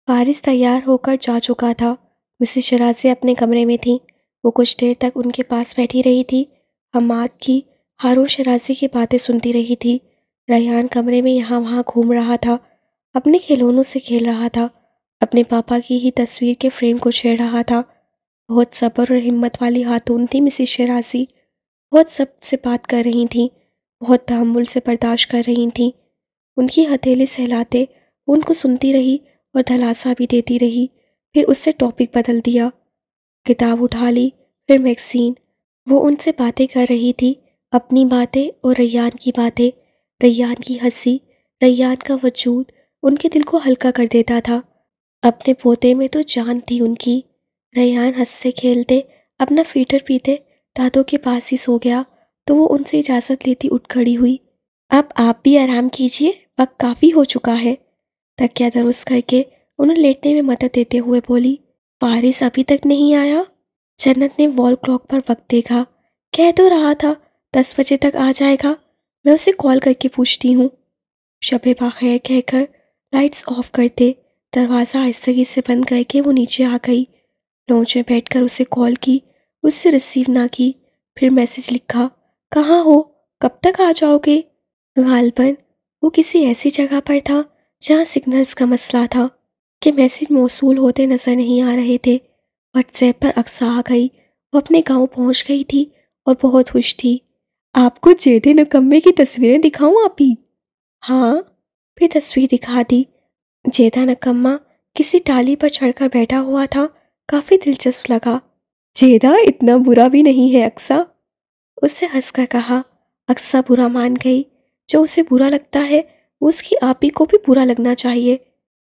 فارس تیار ہو کر جا چکا تھا۔ مسز شرازی اپنے کمرے میں تھیں۔ وہ کچھ دیر تک ان کے پاس بیٹھی رہی تھی۔ حماد کی ہارون شرازی کی باتیں سنتی رہی تھی۔ ریحان کمرے میں یہاں وہاں گھوم رہا تھا، اپنے کھلونوں سے کھیل رہا تھا، اپنے پاپا کی ہی تصویر کے فریم کو چھیڑ رہا تھا۔ بہت صبر اور ہمت والی خاتون تھی مسز شرازی۔ بہت ضبط سے بات کر رہی تھیں، بہت تحمل سے برداشت کر رہی تھیں۔ ان کی ہتھیلی سہلاتے وہ ان کو سنتی رہی اور دھلاسا بھی دیتی رہی، پھر اس سے ٹاپک بدل دیا۔ کتاب اٹھا لی، پھر میگزین۔ وہ ان سے باتیں کر رہی تھی، اپنی باتیں اور ریان کی باتیں۔ ریان کی ہنسی، ریان کا وجود ان کے دل کو ہلکا کر دیتا تھا۔ اپنے پوتے میں تو جان تھی ان کی۔ ریان ہنستے کھیلتے اپنا فیڈر پیتے دادوں کے پاس ہی سو گیا تو وہ ان سے اجازت لیتی اٹھ کھڑی ہوئی۔ اب آپ بھی آرام کیجئے، وقت کافی ہو چکا ہے۔ تکیہ درست کر کے انہیں لیٹنے میں مدد دیتے ہوئے بولی۔ فارس ابھی تک نہیں آیا؟ جنت نے وال کلاک پر وقت دیکھا۔ کہہ تو رہا تھا 10 بجے تک آ جائے گا، میں اسے کال کر کے پوچھتی ہوں۔ شب بخیر کہہ کر لائٹس آف کرتے دروازہ آہستگی سے بند کر کے وہ نیچے آ گئی۔ لونج میں بیٹھ کر اسے کال کی، اس سے ریسیو نہ کی، پھر میسج لکھا، کہاں ہو، کب تک آ جاؤ گے؟ غالباً وہ کسی ایسی جگہ پر تھا جہاں سگنلز کا مسئلہ تھا کہ میسج موصول ہوتے نظر نہیں آ رہے تھے۔ واٹس ایپ پر اقصیٰ آ گئی۔ وہ اپنے گاؤں پہنچ گئی تھی اور بہت خوش تھی۔ آپ کو جیدے نکمے کی تصویریں دکھاؤں آپی؟ ہاں، پھر تصویر دکھا دی۔ جیدہ نکمہ کسی ٹالی پر چڑھ کر بیٹھا ہوا تھا، کافی دلچسپ لگا۔ جیدہ اتنا برا بھی نہیں ہے اقصیٰ، اس سے ہنس کر کہا۔ اقصیٰ برا مان گئی۔ جو اسے برا لگتا ہے وہ اس کی آپی کو بھی برا لگنا چاہیے۔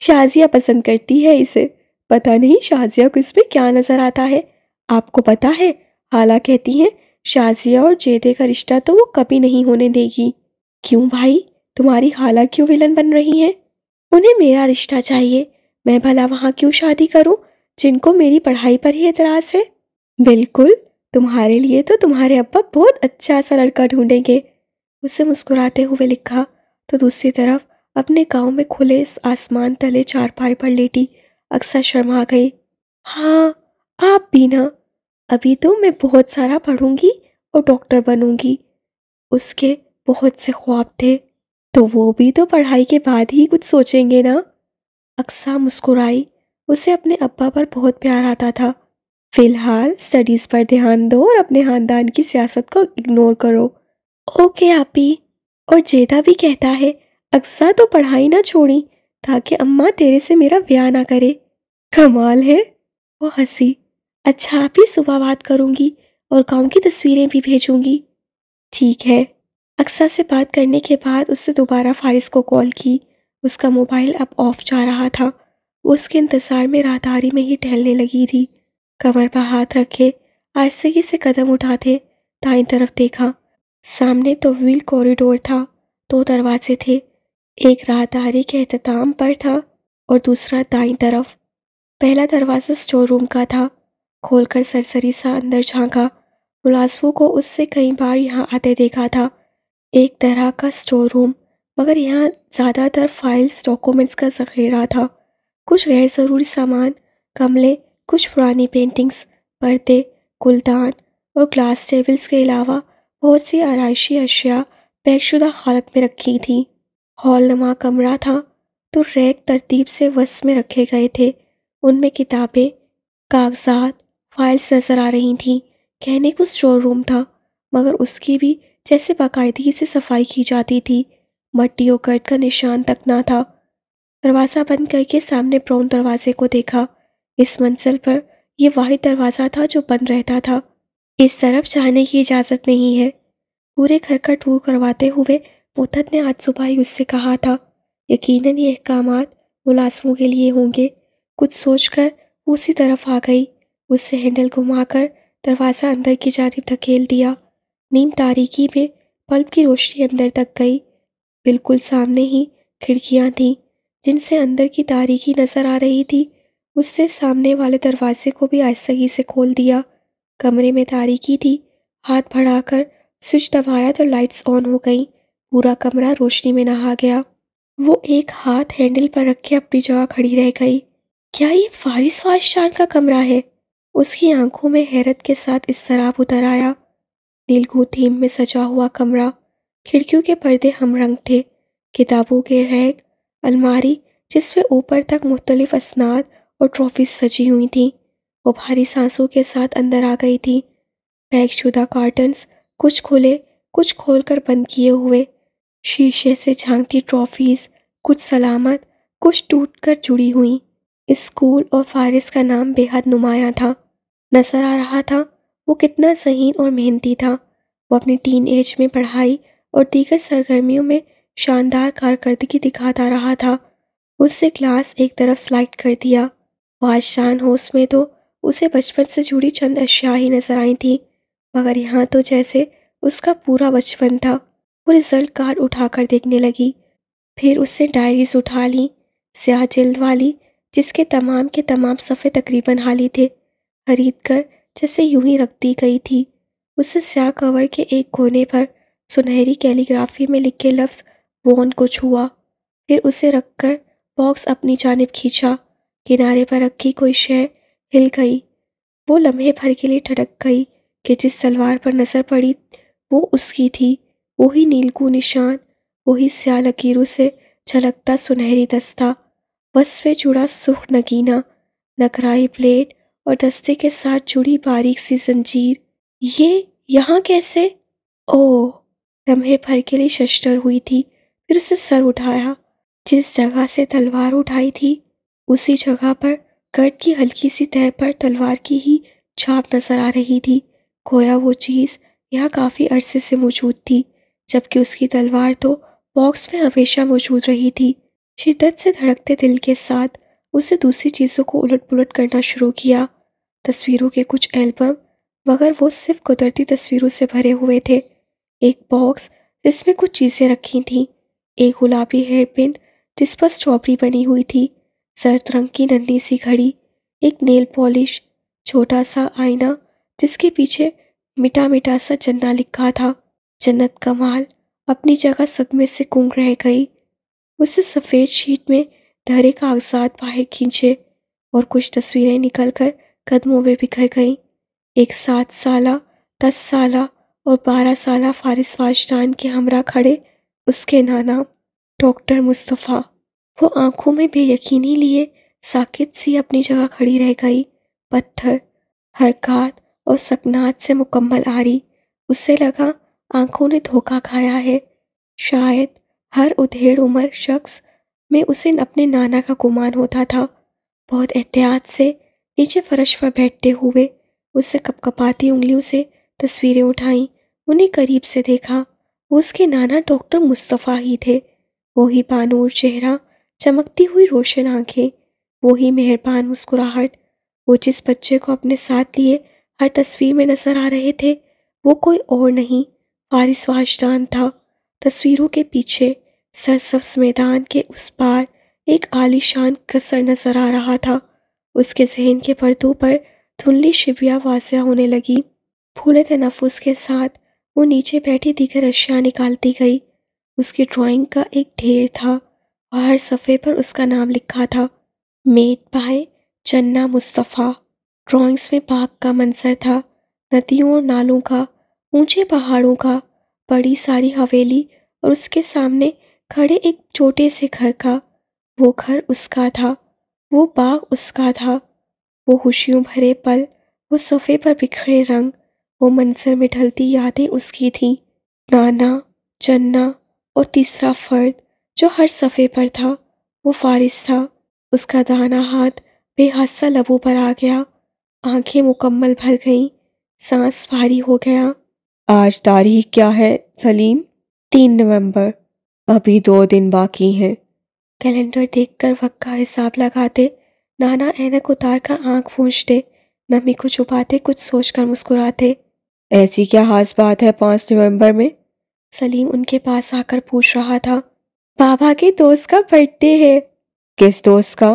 شازیہ پسند کرتی ہے اسے، پتہ نہیں شازیہ کو اس میں کیا نظر آتا ہے۔ آپ کو پتہ ہے حالہ کہتی ہیں شازیہ اور جیدے کا رشتہ تو وہ کبھی نہیں ہونے دے گی۔ کیوں بھائی، تمہاری خالہ کیوں ویلن بن رہی ہیں؟ انہیں میرا رشتہ چاہیے، میں بھلا وہاں کیوں شادی کروں جن کو میری پڑھائی پر ہی اعتراض ہے؟ بالکل، تمہارے لیے تو تمہارے ابا بہت اچھا سا لڑکا ڈھونڈیں گے، اسے مسکراتے ہوئے لکھا۔ تو دوسری طرف اپنے گاؤں میں کھلے آسمان تلے چارپائی پر لیٹی اقصیٰ شرما گئی۔ ہاں، آپ بھی نا، ابھی تو میں بہت سارا پڑھوں گی اور ڈاکٹر بنوں گی۔ اس کے بہت سے خواب تھے، تو وہ بھی تو پڑھائی کے بعد ہی کچھ سوچیں گے نا۔ اقصیٰ مسکرائی، اسے اپنے ابا پر بہت پیار آتا تھا۔ فی الحال سٹڈیز پر دھیان دو اور اپنے خاندان کی سیاست کو اگنور کرو۔ اوکے آپی۔ اور جیدہ بھی کہتا ہے اقصیٰ تو پڑھائی نہ چھوڑی تاکہ اماں تیرے سے میرا بیاہ نہ کرے۔ کمال ہے، وہ ہنسی۔ اچھا آپی، صبح بات کروں گی اور گاؤں کی تصویریں بھی بھیجوں گی۔ ٹھیک ہے۔ اقصیٰ سے بات کرنے کے بعد اس سے دوبارہ فارس کو کال کی۔ اس کا موبائل اب آف جا رہا تھا۔ وہ اس کے انتظار میں راہداری میں ہی ٹہلنے لگی تھی۔ کمر پر ہاتھ رکھے آہستگی سے قدم اٹھاتے دائیں طرف دیکھا۔ سامنے طویل کوریڈور تھا، 2 دروازے تھے، ایک راہداری کے اختتام پر تھا اور دوسرا دائیں طرف۔ پہلا دروازہ اسٹور روم کا تھا۔ کھول کر سرسری سا اندر جھانکا۔ ملازموں کو اس سے کئی بار یہاں آتے دیکھا تھا۔ ایک طرح کا اسٹور روم، مگر یہاں زیادہ تر فائلز، ڈاکومنٹس کا ذخیرہ تھا۔ کچھ غیر ضروری سامان، گملے، کچھ پرانی پینٹنگز، پردے، گلدان اور گلاس ٹیبلز کے علاوہ بہت سی آرائشی اشیاء پیک شدہ حالت میں رکھی تھیں۔ ہال نما کمرہ تھا تو ریک ترتیب سے وسط میں رکھے گئے تھے، ان میں کتابیں، کاغذات، فائلز نظر آ رہی تھیں۔ کہنے کو اسٹور روم تھا، مگر اس کی بھی جیسے باقاعدگی سے صفائی کی جاتی تھی، مٹی اور گرد کا نشان تک نہ تھا۔ دروازہ بند کر کے سامنے براؤن دروازے کو دیکھا۔ اس منزل پر یہ واحد دروازہ تھا جو بند رہتا تھا۔ اس طرف جانے کی اجازت نہیں ہے، پورے گھر کا ٹور کرواتے ہوئے مدت نے آج صبح ہی اس سے کہا تھا۔ یقیناً یہ احکامات ملازموں کے لیے ہوں گے۔ کچھ سوچ کر وہ اسی طرف آ گئی۔ اس سے ہینڈل گھما کر دروازہ اندر کی جانب دھکیل دیا۔ نیم تاریکی میں بلب کی روشنی اندر تک گئی۔ بالکل سامنے ہی کھڑکیاں تھیں جن سے اندر کی تاریکی نظر آ رہی تھی۔ اس سے سامنے والے دروازے کو بھی آہستگی سے کھول دیا۔ کمرے میں تاریکی تھی۔ ہاتھ بڑھا کر سوئچ دبایا تو لائٹس آن ہو گئیں۔ پورا کمرہ روشنی میں نہا گیا۔ وہ ایک ہاتھ ہینڈل پر رکھے اپنی جگہ کھڑی رہ گئی۔ کیا یہ فارس فاشان کا کمرہ ہے؟ اس کی آنکھوں میں حیرت کے ساتھ اضطراب اتر آیا۔ نیلگو تھیم میں سجا ہوا کمرہ، کھڑکیوں کے پردے ہم رنگ تھے، کتابوں کے ریک، الماری جس میں اوپر تک مختلف اسناد اور ٹرافیز سجی ہوئی تھیں۔ وہ بھاری سانسوں کے ساتھ اندر آ گئی تھی۔ پیک شدہ کارٹنز، کچھ کھلے کچھ کھول کر بند کیے ہوئے، شیشے سے جھانکتی ٹرافیز، کچھ سلامت کچھ ٹوٹ کر جڑی ہوئیں۔ اسکول اور فارس کا نام بے حد نمایاں تھا۔ نظر آ رہا تھا وہ کتنا ذہین اور محنتی تھا۔ وہ اپنی ٹین ایج میں پڑھائی اور دیگر سرگرمیوں میں شاندار کارکردگی دکھاتا رہا تھا۔ اس سے کلاس ایک طرف سلائڈ کر دیا۔ واج شان ہوش میں تو اسے بچپن سے جڑی چند اشیاء ہی نظر آئی تھیں، مگر یہاں تو جیسے اس کا پورا بچپن تھا۔ وہ رزلٹ کارڈ اٹھا کر دیکھنے لگی، پھر اس سے ڈائریز اٹھا لیں، سیاہ جلد والی، جس کے تمام صفحے تقریباً خالی تھے، خرید کر جیسے یوں ہی رکھ دی گئی تھی۔ اسے سیاہ کور کے ایک کونے پر سنہری کیلی گرافی میں لکھے لفظ وون کو چھوا، پھر اسے رکھ کر باکس اپنی جانب کھینچا۔ کنارے پر رکھی کوئی شے ہل گئی۔ وہ لمحے بھر کے لیے ٹھٹک گئی کہ جس سلوار پر نظر پڑی وہ اس کی تھی، وہی نیلگو نشان، وہی سیاہ لکیروں سے جھلکتا سنہری دستہ، وصف سے جڑا سرخ نگینہ، نقرائی پلیٹ اور دستے کے ساتھ جڑی باریک سی زنجیر۔ یہ یہاں کیسے؟ اوہ! لمحے بھر کے لیے ششدر ہوئی تھی، پھر اسے سر اٹھایا۔ جس جگہ سے تلوار اٹھائی تھی اسی جگہ پر گرد کی ہلکی سی تہہ پر تلوار کی ہی چھاپ نظر آ رہی تھی، گویا وہ چیز یہاں کافی عرصے سے موجود تھی، جبکہ اس کی تلوار تو باکس میں ہمیشہ موجود رہی تھی۔ شدت سے دھڑکتے دل کے ساتھ اسے دوسری چیزوں کو الٹ پلٹ کرنا شروع کیا۔ تصویروں کے کچھ البم، مگر وہ صرف قدرتی تصویروں سے بھرے ہوئے تھے۔ ایک باکس جس میں کچھ چیزیں رکھی تھیں، ایک گلابی ہیئر پن جس پر اسٹرابری بنی ہوئی تھی، زرد رنگ کی ننھی سی گھڑی، ایک نیل پالش، چھوٹا سا آئینہ جس کے پیچھے مٹا مٹا سا جنہ لکھا تھا۔ جنت کمال اپنی جگہ صدمے سے گونگ رہ گئی۔ اسے سفید شیٹ میں دھرے کاغذات باہر کھینچے اور کچھ تصویریں نکل کر قدموں میں بکھر گئیں۔ ایک 7 سالہ، 10 سالہ اور 12 سالہ فارس فاشان کے ہمراہ کھڑے اس کے نانا ڈاکٹر مصطفیٰ۔ وہ آنکھوں میں بے یقینی لیے ساکت سی اپنی جگہ کھڑی رہ گئی، پتھر، حرکات اور سکنات سے مکمل آری۔ اسے لگا آنکھوں نے دھوکہ کھایا ہے۔ شاید ہر ادھیڑ عمر شخص میں اسے اپنے نانا کا گمان ہوتا تھا۔ بہت احتیاط سے نیچے فرش پر بیٹھتے ہوئے اسے کپکپاتی انگلیوں سے تصویریں اٹھائیں، انہیں قریب سے دیکھا۔ وہ اس کے نانا ڈاکٹر مصطفیٰ ہی تھے، وہی بانور چہرہ، چمکتی ہوئی روشن آنکھیں، وہی مہربان مسکراہٹ۔ وہ جس بچے کو اپنے ساتھ لیے ہر تصویر میں نظر آ رہے تھے وہ کوئی اور نہیں، فارس فاشان تھا۔ تصویروں کے پیچھے سرسبز میدان کے اس پار ایک عالی شان قصر نظر آ رہا تھا۔ اس کے ذہن کے پردوں پر دھندلی شبیہ واضح ہونے لگی۔ پھولے تنفس کے ساتھ وہ نیچے بیٹھی دیگر اشیاء نکالتی گئی۔ اس کی ڈرائنگ کا ایک ڈھیر تھا اور ہر صفحے پر اس کا نام لکھا تھا، میڈ بائے جنہ مصطفیٰ۔ ڈرائنگز میں باغ کا منظر تھا، ندیوں اور نالوں کا، اونچے پہاڑوں کا، بڑی ساری حویلی اور اس کے سامنے کھڑے ایک چھوٹے سے گھر کا۔ وہ گھر اس کا تھا، وہ باغ اس کا تھا، وہ خوشیوں بھرے پل، وہ صفحے پر بکھرے رنگ، وہ منظر میں ڈھلتی یادیں اس کی تھیں۔ نانا، جنہ اور تیسرا فرد جو ہر صفحے پر تھا وہ فارس تھا۔ اس کا دانا ہاتھ بے حادثہ لبوں پر آ گیا، آنکھیں مکمل بھر گئیں، سانس بھاری ہو گیا۔ آج تاریخ کیا ہے سلیم؟ 3 نومبر۔ ابھی 2 دن باقی ہیں۔ کیلنڈر دیکھ کر وقت کا حساب لگاتے نانا اینک اتار کر آنکھ پونچھتے، نمی کو چھپاتے کچھ سوچ کر مسکراتے۔ ایسی کیا خاص بات ہے 5 نومبر میں؟ سلیم ان کے پاس آ کر پوچھ رہا تھا۔ بابا کے دوست کا برتھ ڈے ہے۔ کس دوست کا؟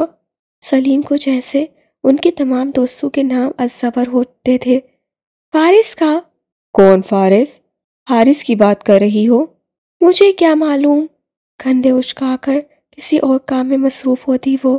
سلیم کو جیسے ان کے تمام دوستوں کے نام ازبر ہوتے تھے۔ فارس کا۔ کون فارس؟ حارث کی بات کر رہی ہو؟ مجھے کیا معلوم، کندھے اچکا کر کسی اور کام میں مصروف ہوتی وہ۔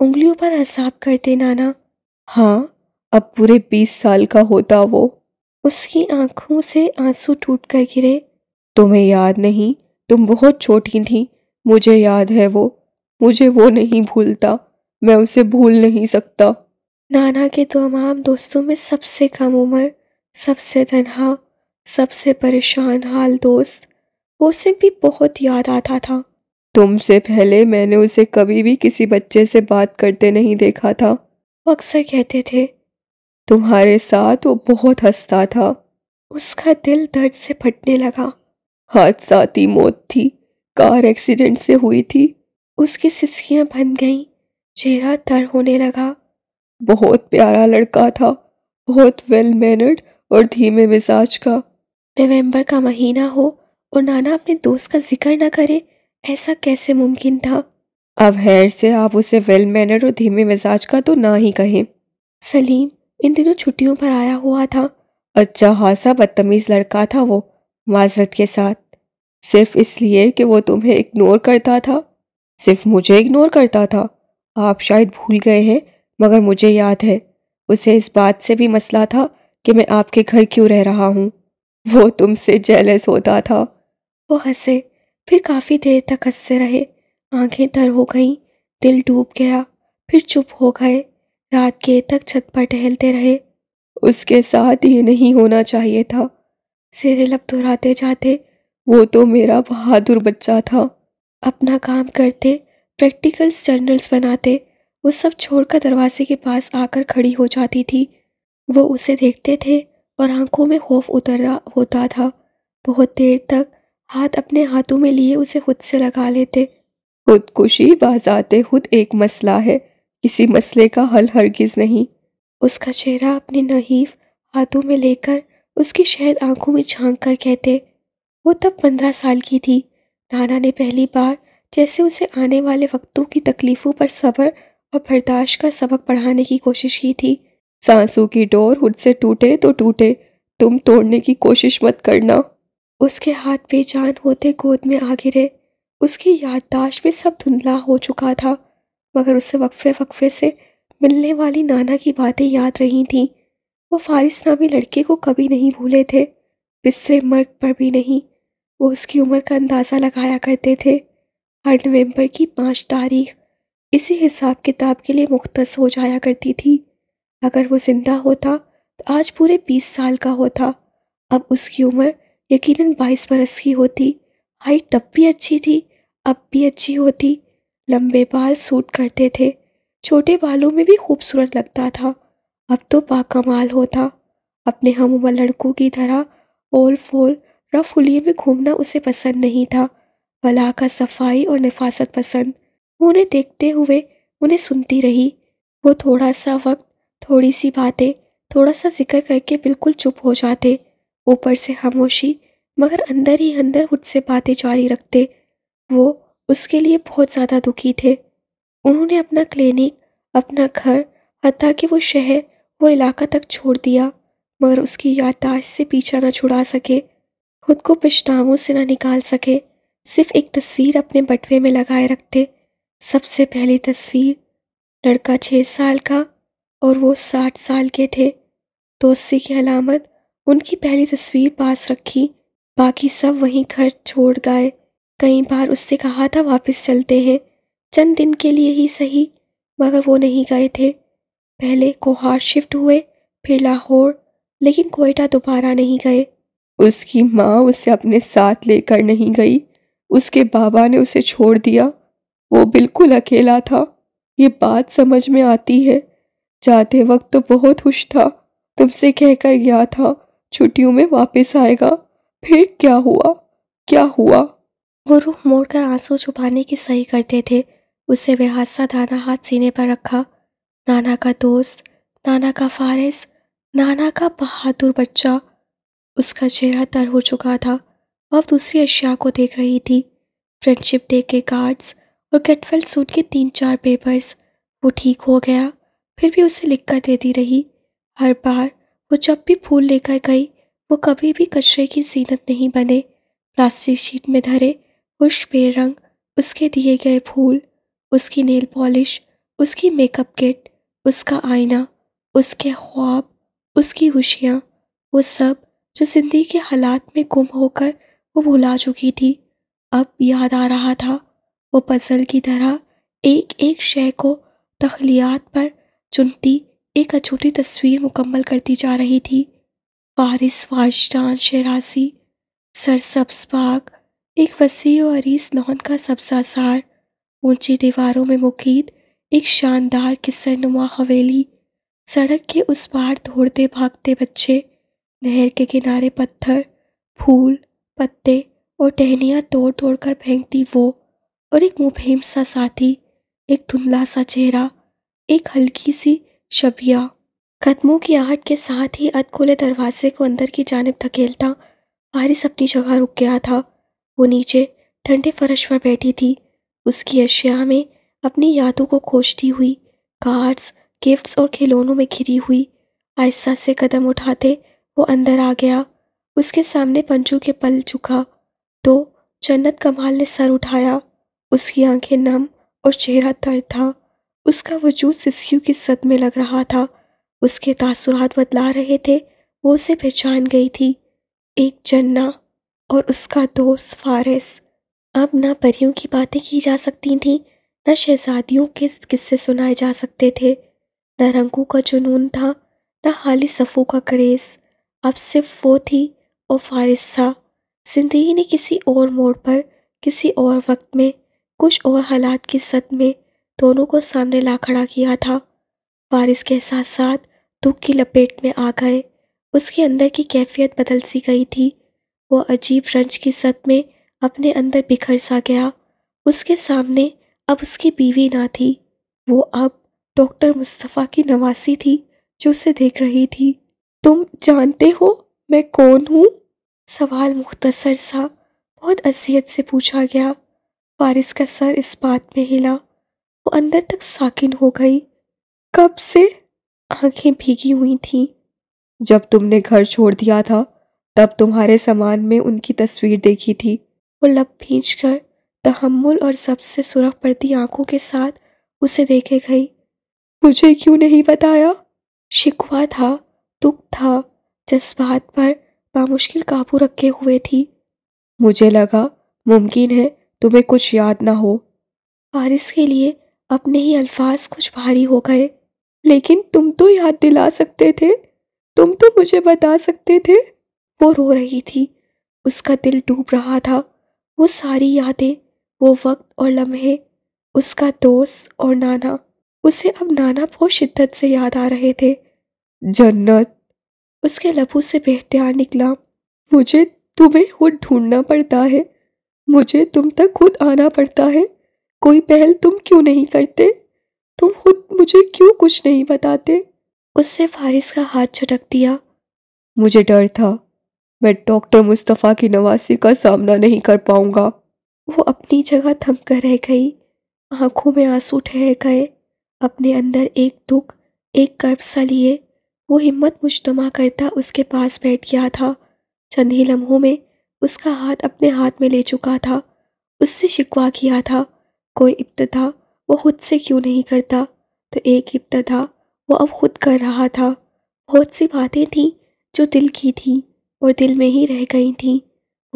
انگلیوں پر حساب کرتے نانا۔ ہاں، اب پورے 20 سال کا ہوتا وہ۔ اس کی آنکھوں سے آنسو ٹوٹ کر گرے۔ تمہیں یاد نہیں؟ تم بہت چھوٹی تھیں، مجھے یاد ہے وہ، مجھے وہ نہیں بھولتا، میں اسے بھول نہیں سکتا۔ نانا کے تمام دوستوں میں سب سے کم عمر، سب سے تنہا، سب سے پریشان حال دوست، وہ اسے بھی بہت یاد آتا تھا۔ تم سے پہلے میں نے اسے کبھی بھی کسی بچے سے بات کرتے نہیں دیکھا تھا۔ وہ اکثر کہتے تھے تمہارے ساتھ وہ بہت ہنستا تھا۔ اس کا دل درد سے پھٹنے لگا۔ حادثاتی موت تھی، کار ایکسیڈنٹ سے ہوئی تھی۔ اس کی سسکیاں بن گئیں، چہرہ تر ہونے لگا۔ بہت پیارا لڑکا تھا، بہت ویل مینرڈ اور دھیمے مزاج کا۔ نومبر کا مہینہ ہو اور نانا اپنے دوست کا ذکر نہ کرے، ایسا کیسے ممکن تھا؟ اب خیر سے آپ اسے ویل مینرڈ اور دھیمے مزاج کا تو نہ ہی کہیں۔ سلیم ان دنوں چھٹیوں پر آیا ہوا تھا۔ اچھا خاصا بدتمیز لڑکا تھا وہ، معذرت کے ساتھ۔ صرف اس لیے کہ وہ تمہیں اگنور کرتا تھا؟ صرف مجھے اگنور کرتا تھا؟ آپ شاید بھول گئے ہیں، مگر مجھے یاد ہے، اسے اس بات سے بھی مسئلہ تھا کہ میں آپ کے گھر کیوں رہ رہا ہوں۔ وہ تم سے جیلس ہوتا تھا۔ وہ ہنسے، پھر کافی دیر تک ہنستے رہے، آنکھیں تر ہو گئیں، دل ڈوب گیا، پھر چپ ہو گئے، رات کے تک چھت پر ٹہلتے رہے۔ اس کے ساتھ یہ نہیں ہونا چاہیے تھا۔ زیر لب دہراتے جاتے، وہ تو میرا بہادر بچہ تھا۔ اپنا کام کرتے، پریکٹیکلز جرنلز بناتے، وہ سب چھوڑ کر دروازے کے پاس آ کر کھڑی ہو جاتی تھی۔ وہ اسے دیکھتے تھے اور آنکھوں میں خوف اتر رہا ہوتا تھا۔ بہت دیر تک ہاتھ اپنے ہاتھوں میں لیے اسے خود سے لگا لیتے۔ خودکشی بذات خود ایک مسئلہ ہے، کسی مسئلے کا حل ہرگز نہیں۔ اس کا چہرہ اپنے نحیف ہاتھوں میں لے کر اس کی شہد آنکھوں میں جھانک کر کہتے۔ وہ تب 15 سال کی تھی۔ نانا نے پہلی بار جیسے اسے آنے والے وقتوں کی تکلیفوں پر صبر اور برداشت کا سبق پڑھانے کی کوشش کی تھی۔ سانسوں کی ڈور خود سے ٹوٹے تو ٹوٹے، تم توڑنے کی کوشش مت کرنا۔ اس کے ہاتھ بے جان ہوتے گود میں آ گرے۔ اس کی یادداشت میں سب دھندلا ہو چکا تھا، مگر اسے وقفے وقفے سے ملنے والی نانا کی باتیں یاد رہی تھیں۔ وہ فارس نامی لڑکے کو کبھی نہیں بھولے تھے، بستر مرگ پر بھی نہیں۔ وہ اس کی عمر کا اندازہ لگایا کرتے تھے۔ ہر نومبر کی 5 تاریخ اسی حساب کتاب کے لیے مختص ہو جایا کرتی تھی۔ اگر وہ زندہ ہوتا تو آج پورے 20 سال کا ہوتا۔ اب اس کی عمر یقیناً 22 برس کی ہوتی۔ ہائٹ تب بھی اچھی تھی، اب بھی اچھی ہوتی۔ لمبے بال سوٹ کرتے تھے، چھوٹے بالوں میں بھی خوبصورت لگتا تھا۔ اب تو باکمال ہوتا۔ اپنے ہم عمر لڑکوں کی طرح اول فول رف حلیے میں گھومنا اسے پسند نہیں تھا، بلا کا صفائی اور نفاست پسند۔ وہ انہیں دیکھتے ہوئے انہیں سنتی رہی۔ وہ تھوڑا سا وقت، تھوڑی سی باتیں، تھوڑا سا ذکر کر کے بالکل چپ ہو جاتے، اوپر سے خاموشی، مگر اندر ہی اندر خود سے باتیں جاری رکھتے۔ وہ اس کے لیے بہت زیادہ دکھی تھے۔ انہوں نے اپنا کلینک، اپنا گھر، حتیٰ کہ وہ شہر، وہ علاقہ تک چھوڑ دیا، مگر اس کی یادداشت سے پیچھا نہ چھڑا سکے، خود کو پچھتاووں سے نہ نکال سکے۔ صرف ایک تصویر اپنے بٹوے میں لگائے رکھتے۔ سب سے پہلی تصویر، لڑکا 6 سال کا اور وہ 60 سال کے تھے۔ دوستی کی علامت ان کی پہلی تصویر پاس رکھی، باقی سب وہیں گھر چھوڑ گئے۔ کئی بار اس سے کہا تھا واپس چلتے ہیں، چند دن کے لیے ہی صحیح، مگر وہ نہیں گئے تھے۔ پہلے کوہاٹ شفٹ ہوئے، پھر لاہور، لیکن کوئٹہ دوبارہ نہیں گئے۔ اس کی ماں اسے اپنے ساتھ لے کر نہیں گئی، اس کے بابا نے اسے چھوڑ دیا۔ وہ بالکل اکیلا تھا، یہ بات سمجھ میں آتی ہے۔ جاتے وقت تو بہت خوش تھا، تم سے کہہ کر گیا تھا چھٹیوں میں واپس آئے گا۔ پھر کیا ہوا؟ کیا ہوا؟ وہ رخ موڑ کر آنسو چھپانے کی صحیح کرتے تھے۔ اسے بے حادثہ دانا ہاتھ سینے پر رکھا۔ نانا کا دوست، نانا کا فارس، نانا کا بہادر بچہ۔ اس کا چہرہ تر ہو چکا تھا، اب دوسری اشیاء کو دیکھ رہی تھی، فرینڈ شپ ڈے کے کارڈز اور کیٹفل سوٹ کے 3-4 پیپرز۔ وہ ٹھیک ہو گیا، پھر بھی اسے لکھ کر دیتی رہی۔ ہر بار وہ جب بھی پھول لے کر گئی، وہ کبھی بھی کچرے کی زینت نہیں بنے۔ پلاسٹک شیٹ میں دھرے خشک بے رنگ اس کے دیے گئے پھول، اس کی نیل پالش، اس کی میک اپ کٹ، اس کا آئینہ، اس کے خواب، اس کی خوشیاں، وہ سب جو زندگی کے حالات میں گم ہو کر وہ بھلا چکی تھی، اب یاد آ رہا تھا۔ وہ پزل کی طرح ایک ایک شے کو تخلیات پر چنتی ایک اچھوٹی تصویر مکمل کرتی جا رہی تھی۔ فارس واجدان شیرازی، سرسبز باغ، ایک وسیع و عریض لان کا سبزہ زار، اونچی دیواروں میں مقید ایک شاندار قصہ نما حویلی، سڑک کے اس پار دوڑتے بھاگتے بچے، نہر کے کنارے پتھر، پھول، پتے اور ٹہنیاں توڑ توڑ کر پھینکتی وہ، اور ایک مبہم سا ساتھی، ایک دھندلا سا چہرہ، ایک ہلکی سی شبیہ۔ قدموں کی آہٹ کے ساتھ ہی ادھ کھلے دروازے کو اندر کی جانب دھکیلتا فارس اپنی جگہ رک گیا تھا۔ وہ نیچے ٹھنڈے فرش پر بیٹھی تھی، اس کی اشیاء میں اپنی یادوں کو کھوجتی ہوئی، کارڈز، گفٹس اور کھلونوں میں گھری ہوئی۔ آہستہ سے قدم اٹھاتے وہ اندر آ گیا۔ اس کے سامنے پنجو کے پل جھکا تو جنت کمال نے سر اٹھایا۔ اس کی آنکھیں نم اور چہرہ تر تھا، اس کا وجود سسکیوں کی زد میں لگ رہا تھا، اس کے تاثرات بتلا رہے تھے۔ وہ اسے پہچان گئی تھی، ایک جنہ اور اس کا دوست فارس۔ اب نہ پریوں کی باتیں کی جا سکتی تھیں، نہ شہزادیوں کے قصے سنائے جا سکتے تھے، نہ رنگوں کا جنون تھا، نہ حالی صفوں کا کریز۔ اب صرف وہ تھی اور فارس تھا۔ زندگی نے کسی اور موڑ پر، کسی اور وقت میں، کچھ اور حالات کی زد میں دونوں کو سامنے لا کھڑا کیا تھا۔ فارس کے احساسات دکھ کی لپیٹ میں آ گئے، اس کے اندر کی کیفیت بدل سی گئی تھی۔ وہ عجیب رنج کی زد میں اپنے اندر بکھر سا گیا۔ اس کے سامنے اب اس کی بیوی نہ تھی، وہ اب ڈاکٹر مصطفیٰ کی نواسی تھی جو اسے دیکھ رہی تھی۔ تم جانتے ہو میں کون ہوں؟ سوال مختصر سا بہت اذیت سے پوچھا گیا۔ فارس کا سر اس بات میں ہلا، وہ اندر تک ساکن ہو گئی۔ کب سے؟ آنکھیں بھیگی ہوئی تھیں۔ جب تم نے گھر چھوڑ دیا تھا تب تمہارے سامان میں ان کی تصویر دیکھی تھی۔ وہ لب بھینچ کر تحمل اور ضبط سے سرخ پڑتی آنکھوں کے ساتھ اسے دیکھے گئی۔ مجھے کیوں نہیں بتایا؟ شکوہ تھا، دکھ تھا، جذبات پر بامشکل قابو رکھے ہوئے تھی۔ مجھے لگا ممکن ہے تمہیں کچھ یاد نہ ہو۔ فارس کے لیے اپنے ہی الفاظ کچھ بھاری ہو گئے۔ لیکن تم تو یاد دلا سکتے تھے، تم تو مجھے بتا سکتے تھے۔ وہ رو رہی تھی، اس کا دل ڈوب رہا تھا۔ وہ ساری یادیں، وہ وقت اور لمحے، اس کا دوست اور نانا، اسے اب نانا بہت شدت سے یاد آ رہے تھے۔ جنت، اس کے لبوں سے بے اختیار نکلا۔ مجھے تمہیں خود ڈھونڈنا پڑتا ہے، مجھے تم تک خود آنا پڑتا ہے۔ کوئی پہل تم کیوں نہیں کرتے؟ تم خود مجھے کیوں کچھ نہیں بتاتے؟ اس سے فارس کا ہاتھ جھٹک دیا۔ مجھے ڈر تھا میں ڈاکٹر مصطفیٰ کی نواسی کا سامنا نہیں کر پاؤں گا۔ وہ اپنی جگہ تھم کر رہ گئی، آنکھوں میں آنسو ٹھہر گئے۔ اپنے اندر ایک دکھ، ایک کرب سا لیے وہ ہمت مجتمع کرتا اس کے پاس بیٹھ گیا تھا۔ چند ہی لمحوں میں اس کا ہاتھ اپنے ہاتھ میں لے چکا تھا، اس سے شکوہ کیا تھا۔ کوئی ابتدا وہ خود سے کیوں نہیں کرتا، تو ایک ابتدا وہ اب خود کر رہا تھا۔ بہت سی باتیں تھیں جو دل کی تھیں اور دل میں ہی رہ گئی تھیں،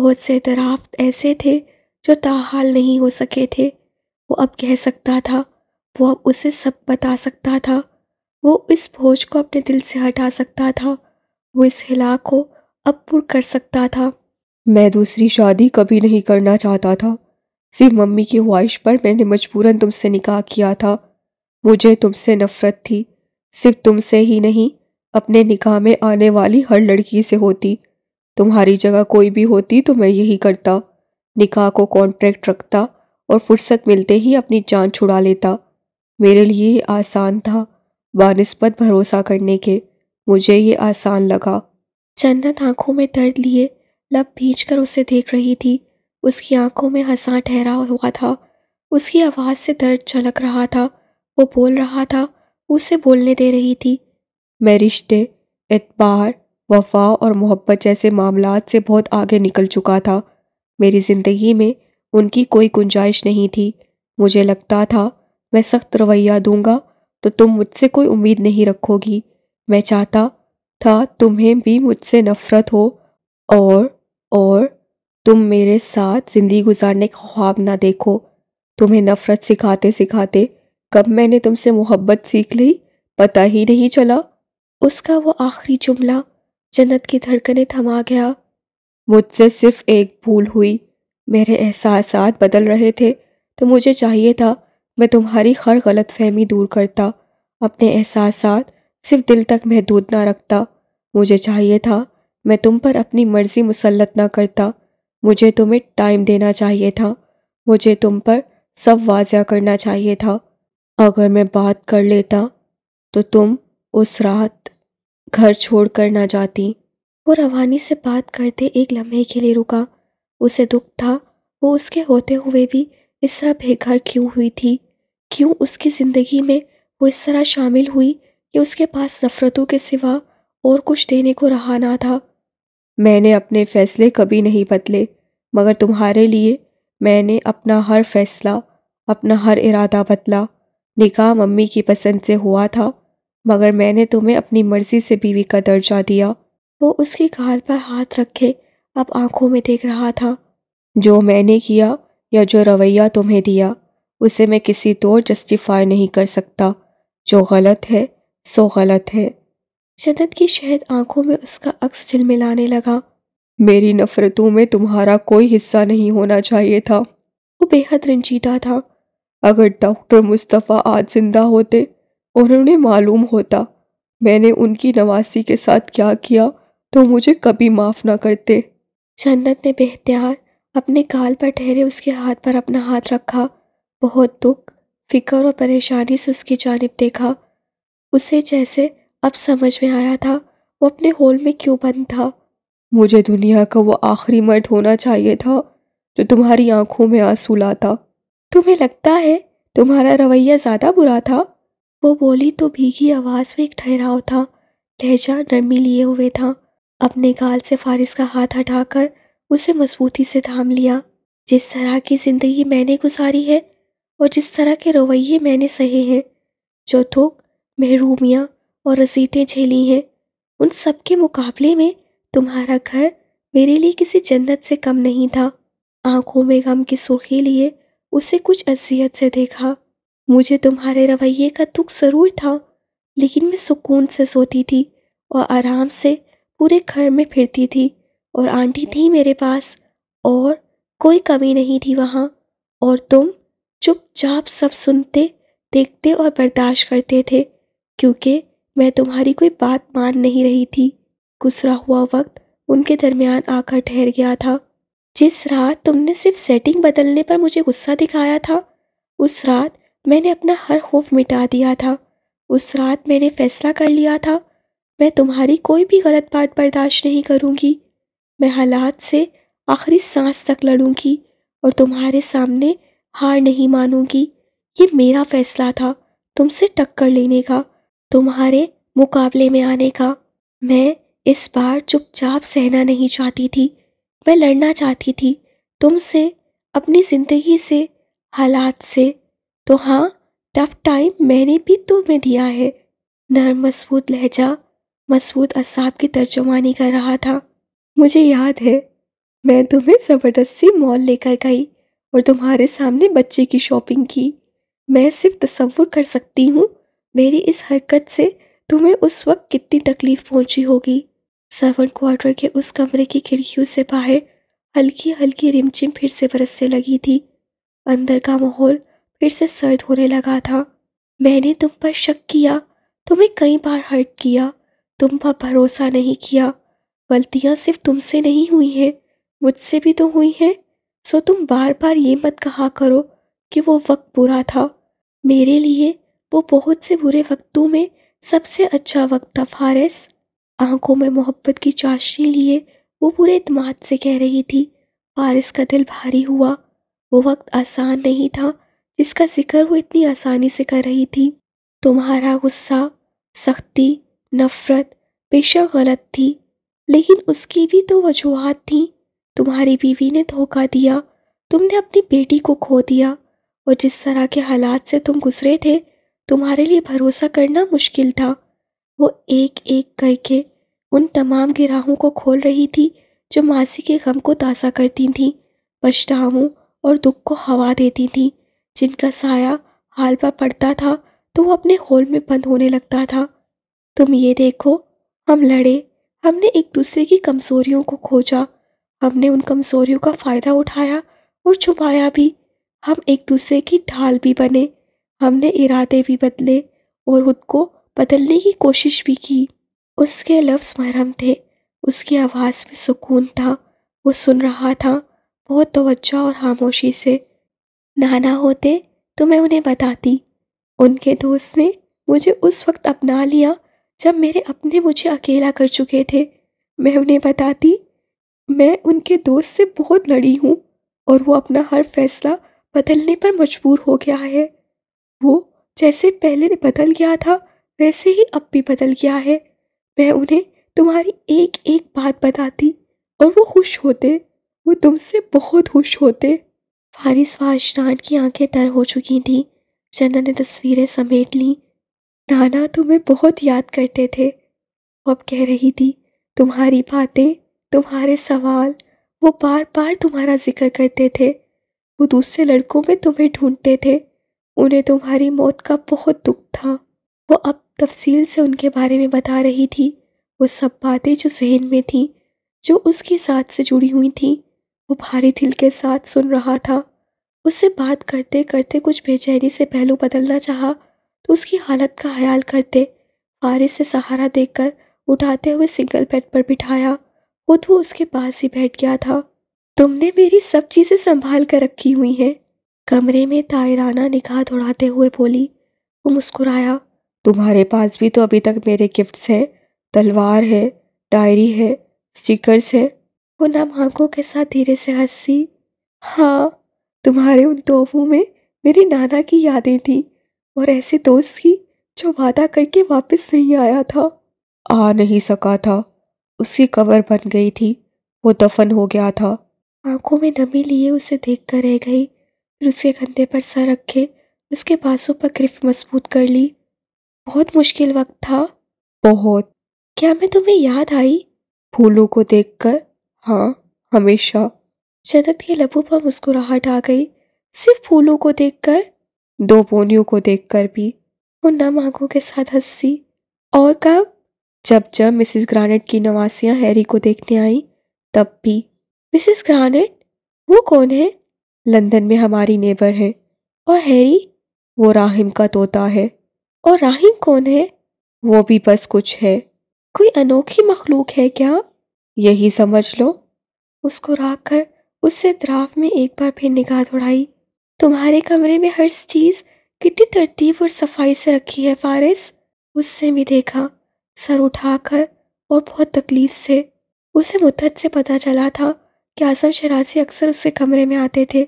بہت سے اعتراف ایسے تھے جو تاحال نہیں ہو سکے تھے۔ وہ اب کہہ سکتا تھا، وہ اب اسے سب بتا سکتا تھا، وہ اس بوجھ کو اپنے دل سے ہٹا سکتا تھا، وہ اس ہلاک کو اب پر کر سکتا تھا۔ میں دوسری شادی کبھی نہیں کرنا چاہتا تھا، صرف ممی کی خواہش پر میں نے مجبوراً تم سے نکاح کیا تھا۔ مجھے تم سے نفرت تھی، صرف تم سے ہی نہیں، اپنے نکاح میں آنے والی ہر لڑکی سے ہوتی۔ تمہاری جگہ کوئی بھی ہوتی تو میں یہی کرتا، نکاح کو کانٹریکٹ رکھتا اور فرصت ملتے ہی اپنی جان چھڑا لیتا۔ میرے لیے یہ آسان تھا، بانسبت بھروسہ کرنے کے مجھے یہ آسان لگا۔ جنت آنکھوں میں درد لیے لب بھینچ کر اسے دیکھ رہی تھی، اس کی آنکھوں میں ہنسا ٹھہرا ہوا تھا، اس کی آواز سے درد جھلک رہا تھا۔ وہ بول رہا تھا، وہ اسے بولنے دے رہی تھی۔ میں رشتے، اعتبار، وفا اور محبت جیسے معاملات سے بہت آگے نکل چکا تھا۔ میری زندگی میں ان کی کوئی گنجائش نہیں تھی۔ مجھے لگتا تھا میں سخت رویہ دوں گا تو تم مجھ سے کوئی امید نہیں رکھو گی۔ میں چاہتا تھا تمہیں بھی مجھ سے نفرت ہو اور تم میرے ساتھ زندگی گزارنے کا خواب نہ دیکھو۔ تمہیں نفرت سکھاتے سکھاتے کب میں نے تم سے محبت سیکھ لی پتہ ہی نہیں چلا۔ اس کا وہ آخری جملہ جنت کی دھڑکنیں تھما گیا۔ مجھ سے صرف ایک بھول ہوئی، میرے احساسات بدل رہے تھے تو مجھے چاہیے تھا میں تمہاری ہر غلط فہمی دور کرتا، اپنے احساسات صرف دل تک محدود نہ رکھتا۔ مجھے چاہیے تھا میں تم پر اپنی مرضی مسلط نہ کرتا، مجھے تمہیں ٹائم دینا چاہیے تھا، مجھے تم پر سب واضح کرنا چاہیے تھا۔ اگر میں بات کر لیتا تو تم اس رات گھر چھوڑ کر نہ جاتی۔ وہ روانی سے بات کرتے ایک لمحے کے لیے رکا۔ اسے دکھ تھا وہ اس کے ہوتے ہوئے بھی اس طرح بے گھر کیوں ہوئی تھی، کیوں اس کی زندگی میں وہ اس طرح شامل ہوئی کہ اس کے پاس نفرتوں کے سوا اور کچھ دینے کو رہا نہ تھا۔ میں نے اپنے فیصلے کبھی نہیں بدلے، مگر تمہارے لیے میں نے اپنا ہر فیصلہ، اپنا ہر ارادہ بدلا۔ نکاح ممی کی پسند سے ہوا تھا، مگر میں نے تمہیں اپنی مرضی سے بیوی کا درجہ دیا۔ وہ اس کی گال پر ہاتھ رکھے اب آنکھوں میں دیکھ رہا تھا۔ جو میں نے کیا یا جو رویہ تمہیں دیا اسے میں کسی طور جسٹیفائی نہیں کر سکتا۔ جو غلط ہے سو غلط ہے۔ جنت کی شہد آنکھوں میں اس کا عکس جھلملانے لگا۔ میری نفرتوں میں تمہارا کوئی حصہ نہیں ہونا چاہیے تھا۔ وہ بے حد رنجیدہ تھا۔ اگر ڈاکٹر مصطفیٰ آج زندہ ہوتے اور انہیں معلوم ہوتا میں نے ان کی نواسی کے ساتھ کیا کیا تو مجھے کبھی معاف نہ کرتے۔ جنت نے بے اختیار اپنے گال پر ٹھہرے اس کے ہاتھ پر اپنا ہاتھ رکھا۔ بہت دکھ، فکر اور پریشانی سے اس کی جانب دیکھا۔ اسے جیسے اب سمجھ میں آیا تھا وہ اپنے ہول میں کیوں بند تھا۔ مجھے دنیا کا وہ آخری مرد ہونا چاہیے تھا جو تمہاری آنکھوں میں آنسو لاتا۔ تمہیں لگتا ہے تمہارا رویہ زیادہ برا تھا؟ وہ بولی تو بھیگی آواز میں ایک ٹھہراؤ تھا، لہجہ نرمی لیے ہوئے تھا۔ اپنے گال سے فارس کا ہاتھ ہٹا کر اسے مضبوطی سے تھام لیا۔ جس طرح کی زندگی میں نے گزاری ہے اور جس طرح کے رویے میں نے سہے ہیں، جو دکھ، محرومیاں اور اذیتیں جھیلی ہیں، ان سب کے مقابلے میں تمہارا گھر میرے لیے کسی جنت سے کم نہیں تھا۔ آنکھوں میں غم کی سرخی لیے اسے کچھ اذیت سے دیکھا۔ مجھے تمہارے رویے کا دکھ ضرور تھا، لیکن میں سکون سے سوتی تھی اور آرام سے پورے گھر میں پھرتی تھی، اور آنٹی تھی میرے پاس، اور کوئی کمی نہیں تھی وہاں، اور تم چپ چاپ سب سنتے، دیکھتے اور برداشت کرتے تھے، کیونکہ میں تمہاری کوئی بات مان نہیں رہی تھی۔ گزرا ہوا وقت ان کے درمیان آ کر ٹھہر گیا تھا۔ جس رات تم نے صرف سیٹنگ بدلنے پر مجھے غصہ دکھایا تھا، اس رات میں نے اپنا ہر خوف مٹا دیا تھا۔ اس رات میں نے فیصلہ کر لیا تھا میں تمہاری کوئی بھی غلط بات برداشت نہیں کروں گی۔ میں حالات سے آخری سانس تک لڑوں گی اور تمہارے سامنے ہار نہیں مانوں گی۔ یہ میرا فیصلہ تھا تم سے ٹکر لینے کا، تمہارے مقابلے میں آنے کا۔ میں اس بار چپ چاپ سہنا نہیں چاہتی تھی، میں لڑنا چاہتی تھی تم سے، اپنی زندگی سے، حالات سے۔ تو ہاں، ٹف ٹائم میں نے بھی تمہیں دیا ہے۔ نرم مضبوط لہجہ مضبوط اعصاب کی ترجمانی کر رہا تھا۔ مجھے یاد ہے میں تمہیں زبردستی مال لے کر گئی اور تمہارے سامنے بچے کی شاپنگ کی۔ میں صرف تصور کر سکتی ہوں میری اس حرکت سے تمہیں اس وقت کتنی تکلیف پہنچی ہوگی۔ سرونٹ کوارٹر کے اس کمرے کی کھڑکیوں سے باہر ہلکی ہلکی رمچم پھر سے برسنے لگی تھی۔ اندر کا ماحول پھر سے سرد ہونے لگا تھا۔ میں نے تم پر شک کیا، تمہیں کئی بار ہرٹ کیا، تم پر بھروسہ نہیں کیا۔ غلطیاں صرف تم سے نہیں ہوئی ہیں، مجھ سے بھی تو ہوئی ہیں، سو تم بار بار یہ مت کہا کرو کہ وہ وقت برا تھا۔ میرے لیے وہ بہت سے برے وقتوں میں سب سے اچھا وقت تھا فارس۔ آنکھوں میں محبت کی چاشنی لیے وہ پورے اعتماد سے کہہ رہی تھی۔ فارس کا دل بھاری ہوا۔ وہ وقت آسان نہیں تھا جس کا ذکر وہ اتنی آسانی سے کر رہی تھی۔ تمہارا غصہ، سختی، نفرت بے شک غلط تھی، لیکن اس کی بھی تو وجوہات تھیں۔ تمہاری بیوی نے دھوکہ دیا، تم نے اپنی بیٹی کو کھو دیا، اور جس طرح کے حالات سے تم گزرے تھے تمہارے لیے بھروسہ کرنا مشکل تھا۔ وہ ایک ایک کر کے ان تمام گراہوں کو کھول رہی تھی جو ماضی کے غم کو تازہ کرتی تھیں، پچھتاووں اور دکھ کو ہوا دیتی تھیں، جن کا سایہ حال پر پڑتا تھا تو وہ اپنے ہول میں بند ہونے لگتا تھا۔ تم یہ دیکھو، ہم لڑے، ہم نے ایک دوسرے کی کمزوریوں کو کھوجا، ہم نے ان کمزوریوں کا فائدہ اٹھایا اور چھپایا بھی، ہم ایک دوسرے کی ڈھال بھی بنے، ہم نے ارادے بھی بدلے اور خود کو بدلنے کی کوشش بھی کی۔ اس کے لفظ مرہم تھے، اس کی آواز میں سکون تھا، وہ سن رہا تھا بہت توجہ اور خاموشی سے۔ نانا ہوتے تو میں انہیں بتاتی، ان کے دوست نے مجھے اس وقت اپنا لیا جب میرے اپنے مجھے اکیلا کر چکے تھے، میں انہیں بتاتی میں ان کے دوست سے بہت لڑی ہوں اور وہ اپنا ہر فیصلہ بدلنے پر مجبور ہو گیا ہے، وہ جیسے پہلے بدل گیا تھا ویسے ہی اب بھی بدل گیا ہے۔ میں انہیں تمہاری ایک ایک بات بتاتی اور وہ خوش ہوتے، وہ تم سے بہت خوش ہوتے۔ فارس و اشنان کی آنکھیں تر ہو چکی تھیں، جنت نے تصویریں سمیٹ لیں۔ نانا تمہیں بہت یاد کرتے تھے، وہ اب کہہ رہی تھی، تمہاری باتیں، تمہارے سوال، وہ بار بار تمہارا ذکر کرتے تھے، وہ دوسرے لڑکوں میں تمہیں ڈھونڈتے تھے، انہیں تمہاری موت کا بہت دکھ تھا۔ وہ اب تفصیل سے ان کے بارے میں بتا رہی تھی، وہ سب باتیں جو ذہن میں تھیں، جو اس کی ذات سے جڑی ہوئی تھیں۔ وہ بھاری دل کے ساتھ سن رہا تھا۔ اس سے بات کرتے کرتے کچھ بے چینی سے پہلو بدلنا چاہا تو اس کی حالت کا خیال کرتے فارس سے سہارا دے کر اٹھاتے ہوئے سنگل بیڈ پر بٹھایا، خود وہ اس کے پاس ہی بیٹھ گیا تھا۔ تم نے میری سب چیزیں سنبھال کر رکھی ہوئی ہیں، کمرے میں طائرانہ نگاہ دوڑاتے ہوئے بولی۔ وہ مسکرایا، تمہارے پاس بھی تو ابھی تک میرے گفٹس ہیں، تلوار ہے، ڈائری ہے، سٹیکرز ہے۔ وہ نم آنکھوں کے ساتھ دھیرے سے ہنسی، ہاں، تمہارے ان تحفوں میں میری نانا کی یادیں تھیں اور ایسے دوست کی جو وعدہ کر کے واپس نہیں آیا تھا، آ نہیں سکا تھا، اس کی قبر بن گئی تھی، وہ دفن ہو گیا تھا۔ آنکھوں میں نمی لیے اسے دیکھ کر رہ گئی، پھر اس کے کندھے پر سر رکھے اس کے بازو پر گرفت مضبوط کر لی۔ بہت مشکل وقت تھا۔ بہت۔ کیا میں تمہیں یاد آئی؟ پھولوں کو دیکھ کر، ہاں، ہمیشہ۔ جنت کے لبوں پر مسکراہٹ آ گئی، صرف پھولوں کو دیکھ کر؟ 2 پونیوں کو دیکھ کر بھی۔ وہ نم آنکھوں کے ساتھ ہنسی، اور کب؟ جب مسز گرانٹ کی نواسیاں ہیری کو دیکھنے آئیں تب بھی۔ Mrs grant? وہ کون ہے؟ لندن میں ہماری نیبر ہے۔ اور ہیری؟ وہ راہم کا طوطا ہے۔ اور راہم کون ہے؟ وہ بھی بس کچھ ہے۔ کوئی انوکھی مخلوق ہے کیا؟ یہی سمجھ لو۔ مسکرا کر اس سے اطراف میں ایک بار پھر نگاہ دوڑائی۔ تمہارے کمرے میں ہر چیز کتنی ترتیب اور صفائی سے رکھی ہے فارس۔ اس سے بھی دیکھا، سر اٹھا کر اور بہت تکلیف سے۔ اسے مدت سے پتہ چلا تھا کہ اعظم شرازی اکثر اس کے کمرے میں آتے تھے،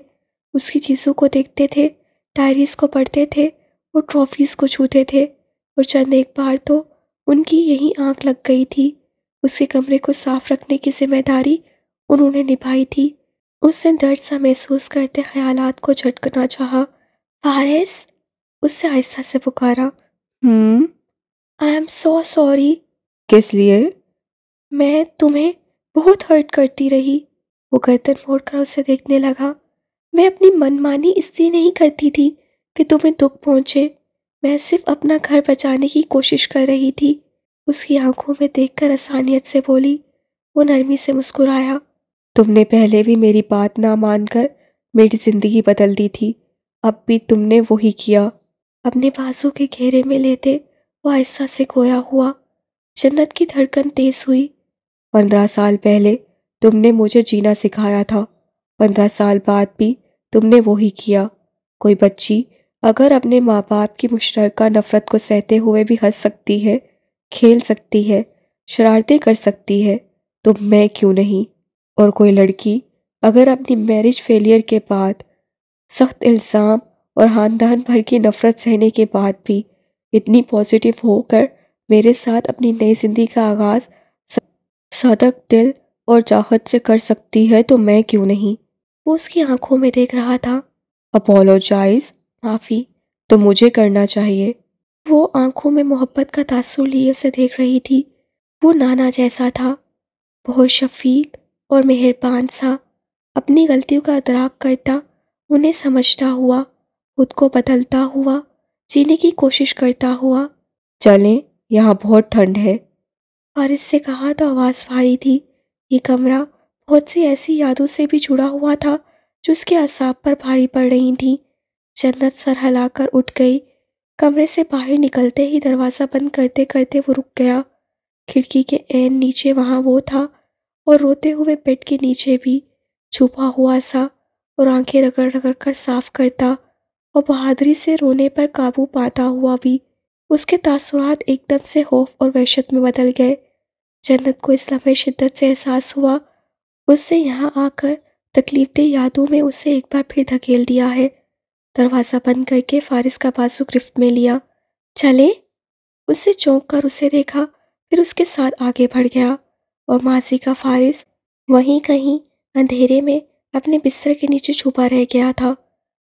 اس کی چیزوں کو دیکھتے تھے، ڈائریز کو پڑھتے تھے اور ٹرافیز کو چھوتے تھے، اور چند ایک بار تو ان کی یہی آنکھ لگ گئی تھی۔ اس کے کمرے کو صاف رکھنے کی ذمہ داری انہوں نے نبھائی تھی۔ اس نے درد سا محسوس کرتے خیالات کو جھٹکنا چاہا۔ فارس، اس سے آہستہ سے پکارا۔ I am so sorry. کس لیے؟ میں تمہیں بہت ہرٹ کرتی رہی۔ وہ گردن موڑ کر اسے دیکھنے لگا۔ میں اپنی من مانی اس لیے نہیں کرتی تھی کہ تمہیں دکھ پہنچے، میں صرف اپنا گھر بچانے کی کوشش کر رہی تھی۔ اس کی آنکھوں میں دیکھ کر آسانیت سے بولی۔ وہ نرمی سے مسکرایا۔ تم نے پہلے بھی میری بات نہ مان کر میری زندگی بدل دی تھی، اب بھی تم نے وہی کیا۔ اپنے بازو کے گھیرے میں لیتے وہ آہستہ سے گویا ہوا۔ جنت کی دھڑکن تیز ہوئی۔ 15 سال پہلے تم نے مجھے جینا سکھایا تھا، 15 سال بعد بھی تم نے وہی کیا۔ کوئی بچی اگر اپنے ماں باپ کی مشترکہ نفرت کو سہتے ہوئے بھی ہنس سکتی ہے، کھیل سکتی ہے، شرارتیں کر سکتی ہے، تو میں کیوں نہیں؟ اور کوئی لڑکی اگر اپنی میرج فیلئر کے بعد، سخت الزام اور خاندان بھر کی نفرت سہنے کے بعد بھی اتنی پازیٹیو ہو کر میرے ساتھ اپنی نئی زندگی کا آغاز صادق دل اور چاہت سے کر سکتی ہے، تو میں کیوں نہیں؟ وہ اس کی آنکھوں میں دیکھ رہا تھا۔ اپولوجائز، معافی۔ تو مجھے کرنا چاہیے۔ وہ آنکھوں میں محبت کا تاثر لیے اسے دیکھ رہی تھی۔ وہ نانا جیسا تھا، بہت شفیق اور مہربان سا، اپنی غلطیوں کا ادراک کرتا، انہیں سمجھتا ہوا، خود کو بدلتا ہوا، جینے کی کوشش کرتا ہوا۔ چلیں، یہاں بہت ٹھنڈ ہے۔ فارس سے کہا تو آواز بھاری تھی۔ یہ کمرہ بہت سی ایسی یادوں سے بھی جڑا ہوا تھا جو اس کے اعصاب پر بھاری پڑ رہی تھیں۔ جنت سر ہلا کر اٹھ گئی۔ کمرے سے باہر نکلتے ہی دروازہ بند کرتے کرتے وہ رک گیا۔ کھڑکی کے عین نیچے وہاں وہ تھا، اور روتے ہوئے بیڈ کے نیچے بھی، چھپا ہوا سا، اور آنکھیں رگڑ رگڑ کر صاف کرتا، اور بہادری سے رونے پر قابو پاتا ہوا بھی۔ اس کے تاثرات ایک دم سے خوف اور وحشت میں بدل گئے۔ جنت کو اس لمحے شدت سے احساس ہوا، اس سے یہاں آ کر تکلیف دہ یادوں میں اسے ایک بار پھر دھکیل دیا ہے۔ دروازہ بند کر کے فارس کا بازو گرفت میں لیا۔ چلے؟ اس سے چونک کر اسے دیکھا، پھر اس کے ساتھ آگے بڑھ گیا، اور ماضی کا فارس وہیں کہیں اندھیرے میں اپنے بستر کے نیچے چھپا رہ گیا تھا۔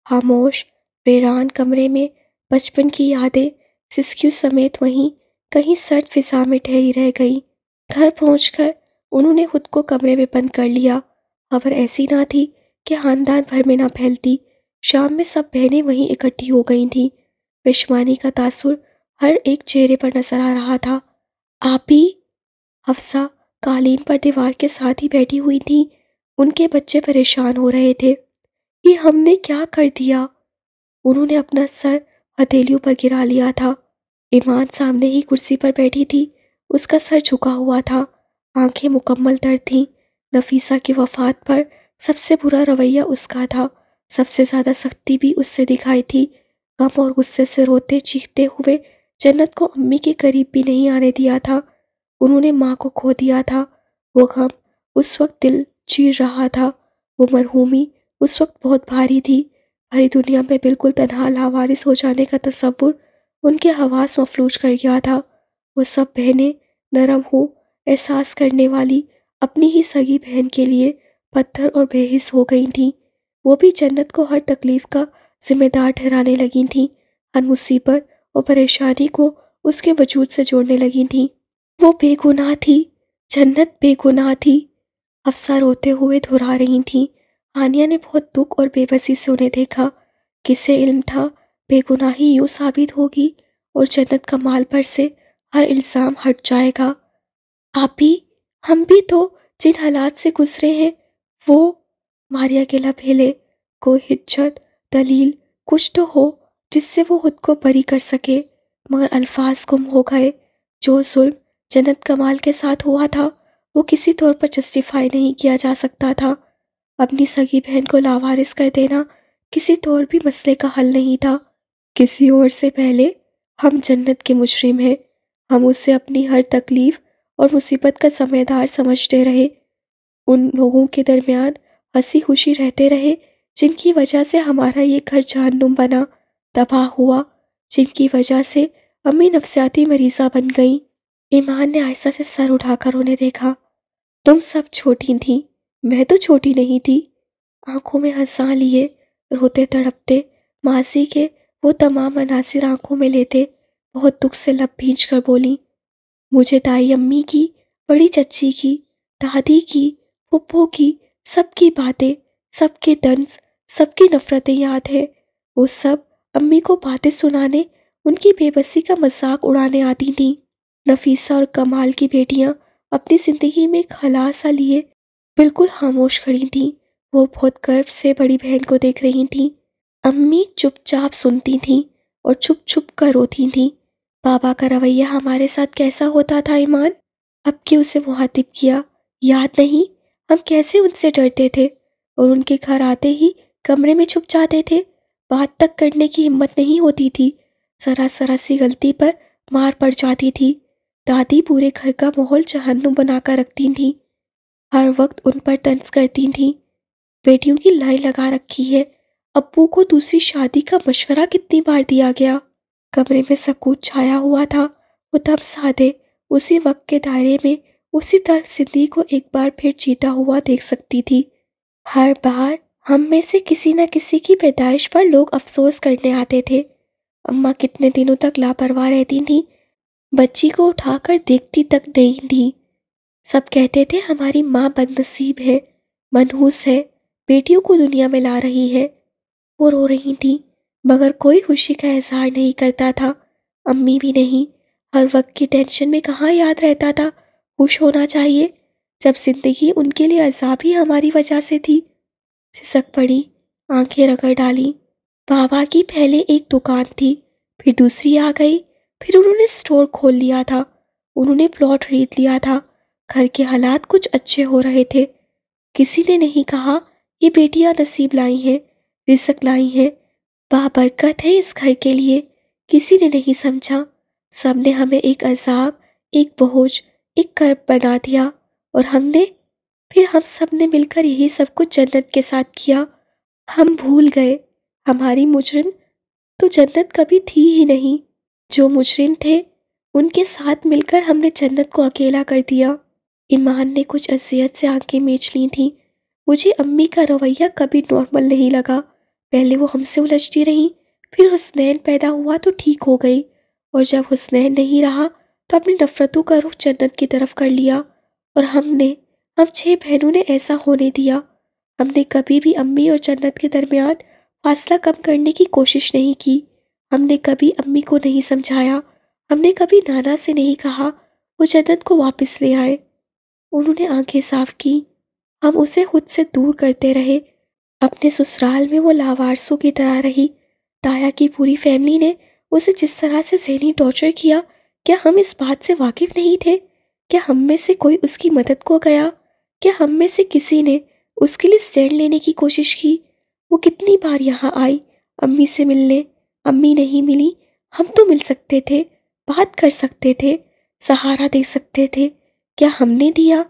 خاموش ویران کمرے میں بچپن کی یادیں سسکیوں سمیت وہیں کہیں سرد فضا میں ٹھہری رہ گئی۔ گھر پہنچ کر انہوں نے خود کو کمرے میں بند کر لیا۔ خبر ایسی نہ تھی کہ خاندان بھر میں نہ پھیلتی۔ شام میں سب بہنیں وہیں اکٹھی ہو گئی تھیں۔ پشمانی کا تاثر ہر ایک چہرے پر نظر آ رہا تھا۔ آپی! حفصہ قالین پر دیوار کے ساتھ ہی بیٹھی ہوئی تھی۔ ان کے بچے پریشان ہو رہے تھے۔ یہ ہم نے کیا کر دیا؟ انہوں نے اپنا سر ہتھیلیوں پر گرا لیا تھا۔ ایمان سامنے ہی کرسی پر بیٹھی تھی، اس کا سر جھکا ہوا تھا، آنکھیں مکمل تر تھیں۔ نفیسہ کی وفات پر سب سے برا رویہ اس کا تھا، سب سے زیادہ سختی بھی اس سے دکھائی تھی۔ غم اور غصے سے روتے چیختے ہوئے جنت کو امی کے قریب بھی نہیں آنے دیا تھا۔ انہوں نے ماں کو کھو دیا تھا، وہ غم اس وقت دل چیر رہا تھا، وہ مرحومی اس وقت بہت بھاری تھی۔ بھری دنیا میں بالکل تنہا لاوارث ہو جانے کا تصور ان کے حواس مفلوج کر گیا تھا۔ وہ سب بہنیں نرم ہو احساس کرنے والی اپنی ہی سگی بہن کے لیے پتھر اور بے حس ہو گئی تھیں۔ وہ بھی جنت کو ہر تکلیف کا ذمہ دار ٹھہرانے لگی تھیں، ہر مصیبت اور پریشانی کو اس کے وجود سے جوڑنے لگی تھیں۔ وہ بے گناہ تھی، جنت بے گناہ تھی۔ حفصہ روتے ہوئے دہرا رہی تھیں۔ ہانیہ نے بہت دکھ اور بے بسی سے انہیں دیکھا۔ کسے علم تھا بے گناہی یوں ثابت ہوگی اور جنت کمال پر سے ہر الزام ہٹ جائے گا۔ آپی، ہم بھی تو جن حالات سے گزرے ہیں وہ… ماریا کے لب ہلے۔ کوئی حجت، دلیل، کچھ تو ہو جس سے وہ خود کو بری کر سکے، مگر الفاظ گم ہو گئے۔ جو ظلم جنت کمال کے ساتھ ہوا تھا وہ کسی طور پر جسٹیفائی نہیں کیا جا سکتا تھا۔ اپنی سگی بہن کو لاوارث کر دینا کسی طور بھی مسئلے کا حل نہیں تھا۔ کسی اور سے پہلے ہم جنت کے مجرم ہیں، ہم اسے اپنی ہر تکلیف اور مصیبت کا ذمہ دار سمجھتے رہے، ان لوگوں کے درمیان ہنسی خوشی رہتے رہے جن کی وجہ سے ہمارا یہ گھر جہنم بنا، تباہ ہوا، جن کی وجہ سے امی نفسیاتی مریضہ بن گئیں۔ ایمان نے آہستہ سے سر اٹھا کر انہیں دیکھا۔ تم سب چھوٹی تھیں، میں تو چھوٹی نہیں تھی۔ آنکھوں میں ہنسا لیے، روتے تڑپتے ماضی کے وہ تمام عناصر آنکھوں میں لیتے بہت دکھ سے لب بھینچ کر بولی، مجھے دائی امی کی، بڑی چچی کی، دادی کی، پھپھو کی، سب کی باتیں، سب کے طنز، سب کی نفرتیں یاد ہے۔ وہ سب امی کو باتیں سنانے، ان کی بے بسی کا مذاق اڑانے آتی تھیں۔ نفیسہ اور کمال کی بیٹیاں اپنی زندگی میں ایک خلا سا لیے بالکل خاموش کھڑی تھیں۔ وہ بہت گرو سے بڑی بہن کو دیکھ رہی تھیں۔ امی چپ چاپ سنتی تھیں اور چھپ چھپ کر روتی تھیں۔ بابا کا رویہ ہمارے ساتھ کیسا ہوتا تھا ایمان؟ اب کہ اسے مخاطب کیا، یاد نہیں ہم کیسے ان سے ڈرتے تھے اور ان کے گھر آتے ہی کمرے میں چھپ جاتے تھے، بات تک کرنے کی ہمت نہیں ہوتی تھی، ذرا سی غلطی پر مار پڑ جاتی تھی۔ دادی پورے گھر کا ماحول جہنم بنا کر رکھتی تھیں، ہر وقت ان پر طنز کرتی تھیں۔ بیٹیوں کی لائن لگا رکھی ہے، ابو کو دوسری شادی کا مشورہ کتنی بار دیا گیا۔ کمرے میں سکوت چھایا ہوا تھا۔ وہ تب سادے اسی وقت کے دائرے میں اسی طرح زندگی کو ایک بار پھر جیتا ہوا دیکھ سکتی تھی۔ ہر بار ہم میں سے کسی نہ کسی کی پیدائش پر لوگ افسوس کرنے آتے تھے۔ اماں کتنے دنوں تک لاپرواہ رہتی تھیں، بچی کو اٹھا کر دیکھتی تک نہیں تھی۔ سب کہتے تھے ہماری ماں بد نصیب ہے، منحوس ہے، بیٹیوں کو دنیا میں لا رہی ہے۔ وہ رو رہی تھی مگر کوئی خوشی کا اظہار نہیں کرتا تھا، امی بھی نہیں۔ ہر وقت کی ٹینشن میں کہاں یاد رہتا تھا خوش ہونا چاہیے، جب زندگی ان کے لیے عذاب ہی ہماری وجہ سے تھی۔ سسک پڑی، آنکھیں رگڑ ڈالی۔ بابا کی پہلے ایک دکان تھی، پھر دوسری آ گئی، پھر انہوں نے اسٹور کھول لیا تھا، انہوں نے پلاٹ خرید لیا تھا۔ گھر کے حالات کچھ اچھے ہو رہے تھے۔ کسی نے نہیں کہا یہ بیٹیاں نصیب لائی ہیں، رزق لائی ہیں، بابرکت ہے اس گھر کے لیے۔ کسی نے نہیں سمجھا، سب نے ہمیں ایک عذاب، ایک بوجھ، ایک کرب بنا دیا، اور پھر ہم سب نے مل کر یہی سب کچھ جنت کے ساتھ کیا۔ ہم بھول گئے ہماری مجرم تو جنت کبھی تھی ہی نہیں۔ جو مجرم تھے ان کے ساتھ مل کر ہم نے جنت کو اکیلا کر دیا۔ ایمان نے کچھ اذیت سے آنکھیں میچ لی تھیں۔ مجھے امی کا رویہ کبھی نارمل نہیں لگا۔ پہلے وہ ہم سے الجھتی رہیں، پھر حسنین پیدا ہوا تو ٹھیک ہو گئی، اور جب حسنین نہیں رہا تو اپنی نفرتوں کا رخ جنت کی طرف کر لیا۔ اور ہم 6 بہنوں نے ایسا ہونے دیا۔ ہم نے کبھی بھی امی اور جنت کے درمیان فاصلہ کم کرنے کی کوشش نہیں کی۔ ہم نے کبھی امی کو نہیں سمجھایا، ہم نے کبھی نانا سے نہیں کہا وہ جنت کو واپس لے آئے۔ انہوں نے آنکھیں صاف کی، ہم اسے خود سے دور کرتے رہے۔ اپنے سسرال میں وہ لاوارثوں کی طرح رہی۔ تایا کی پوری فیملی نے اسے جس طرح سے ذہنی ٹارچر کیا، کیا ہم اس بات سے واقف نہیں تھے؟ کیا ہم میں سے کوئی اس کی مدد کو گیا؟ کیا ہم میں سے کسی نے اس کے لیے اسٹینڈ لینے کی کوشش کی؟ وہ کتنی بار یہاں آئی امی سے ملنے، امی نہیں ملی۔ ہم تو مل سکتے تھے، بات کر سکتے تھے، سہارا دے سکتے تھے، کیا ہم نے دیا؟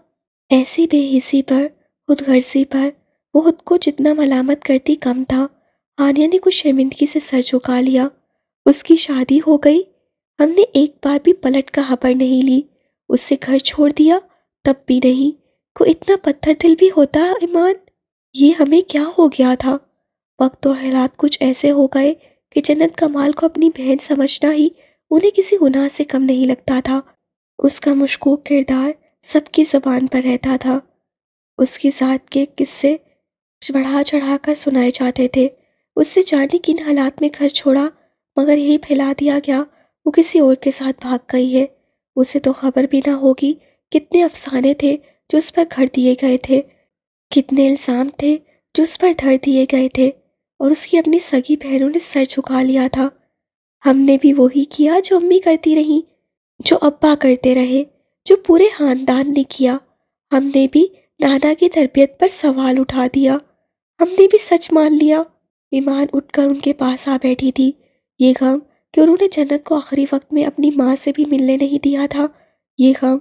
ایسی بے حسی پر، خود غرضی پر وہ خود کو جتنا ملامت کرتی کم تھا۔ ہانیہ نے کچھ شرمندگی سے سر جھکا لیا۔ اس کی شادی ہو گئی، ہم نے ایک بار بھی پلٹ کا خبر نہیں لی۔ اس سے گھر چھوڑ دیا، تب بھی نہیں۔ کوئی اتنا پتھر دل بھی ہوتا ایمان؟ یہ ہمیں کیا ہو گیا تھا؟ وقت اور حالات کچھ ایسے ہو گئے کہ جنت کمال کو اپنی بہن سمجھنا ہی انہیں کسی گناہ سے کم نہیں لگتا تھا۔ اس کا مشکوک کردار سب کی زبان پر رہتا تھا۔ اس کی ذات کے قصے بڑھا چڑھا کر سنائے جاتے تھے۔ اس سے جانے کن حالات میں گھر چھوڑا، مگر یہی پھیلا دیا گیا وہ کسی اور کے ساتھ بھاگ گئی ہے۔ اسے تو خبر بھی نہ ہوگی کتنے افسانے تھے جو اس پر گھڑ دیے گئے تھے، کتنے الزام تھے جو اس پر دھر دیے گئے تھے، اور اس کی اپنی سگی بہنوں نے سر جھکا لیا تھا۔ ہم نے بھی وہی کیا جو امی کرتی رہیں، جو ابا کرتے رہے، جو پورے خاندان نے کیا۔ ہم نے بھی نانا کی تربیت پر سوال اٹھا دیا، ہم نے بھی سچ مان لیا۔ ایمان اٹھ کر ان کے پاس آ بیٹھی تھی۔ یہ غم کہ انہوں نے جنت کو آخری وقت میں اپنی ماں سے بھی ملنے نہیں دیا تھا، یہ غم،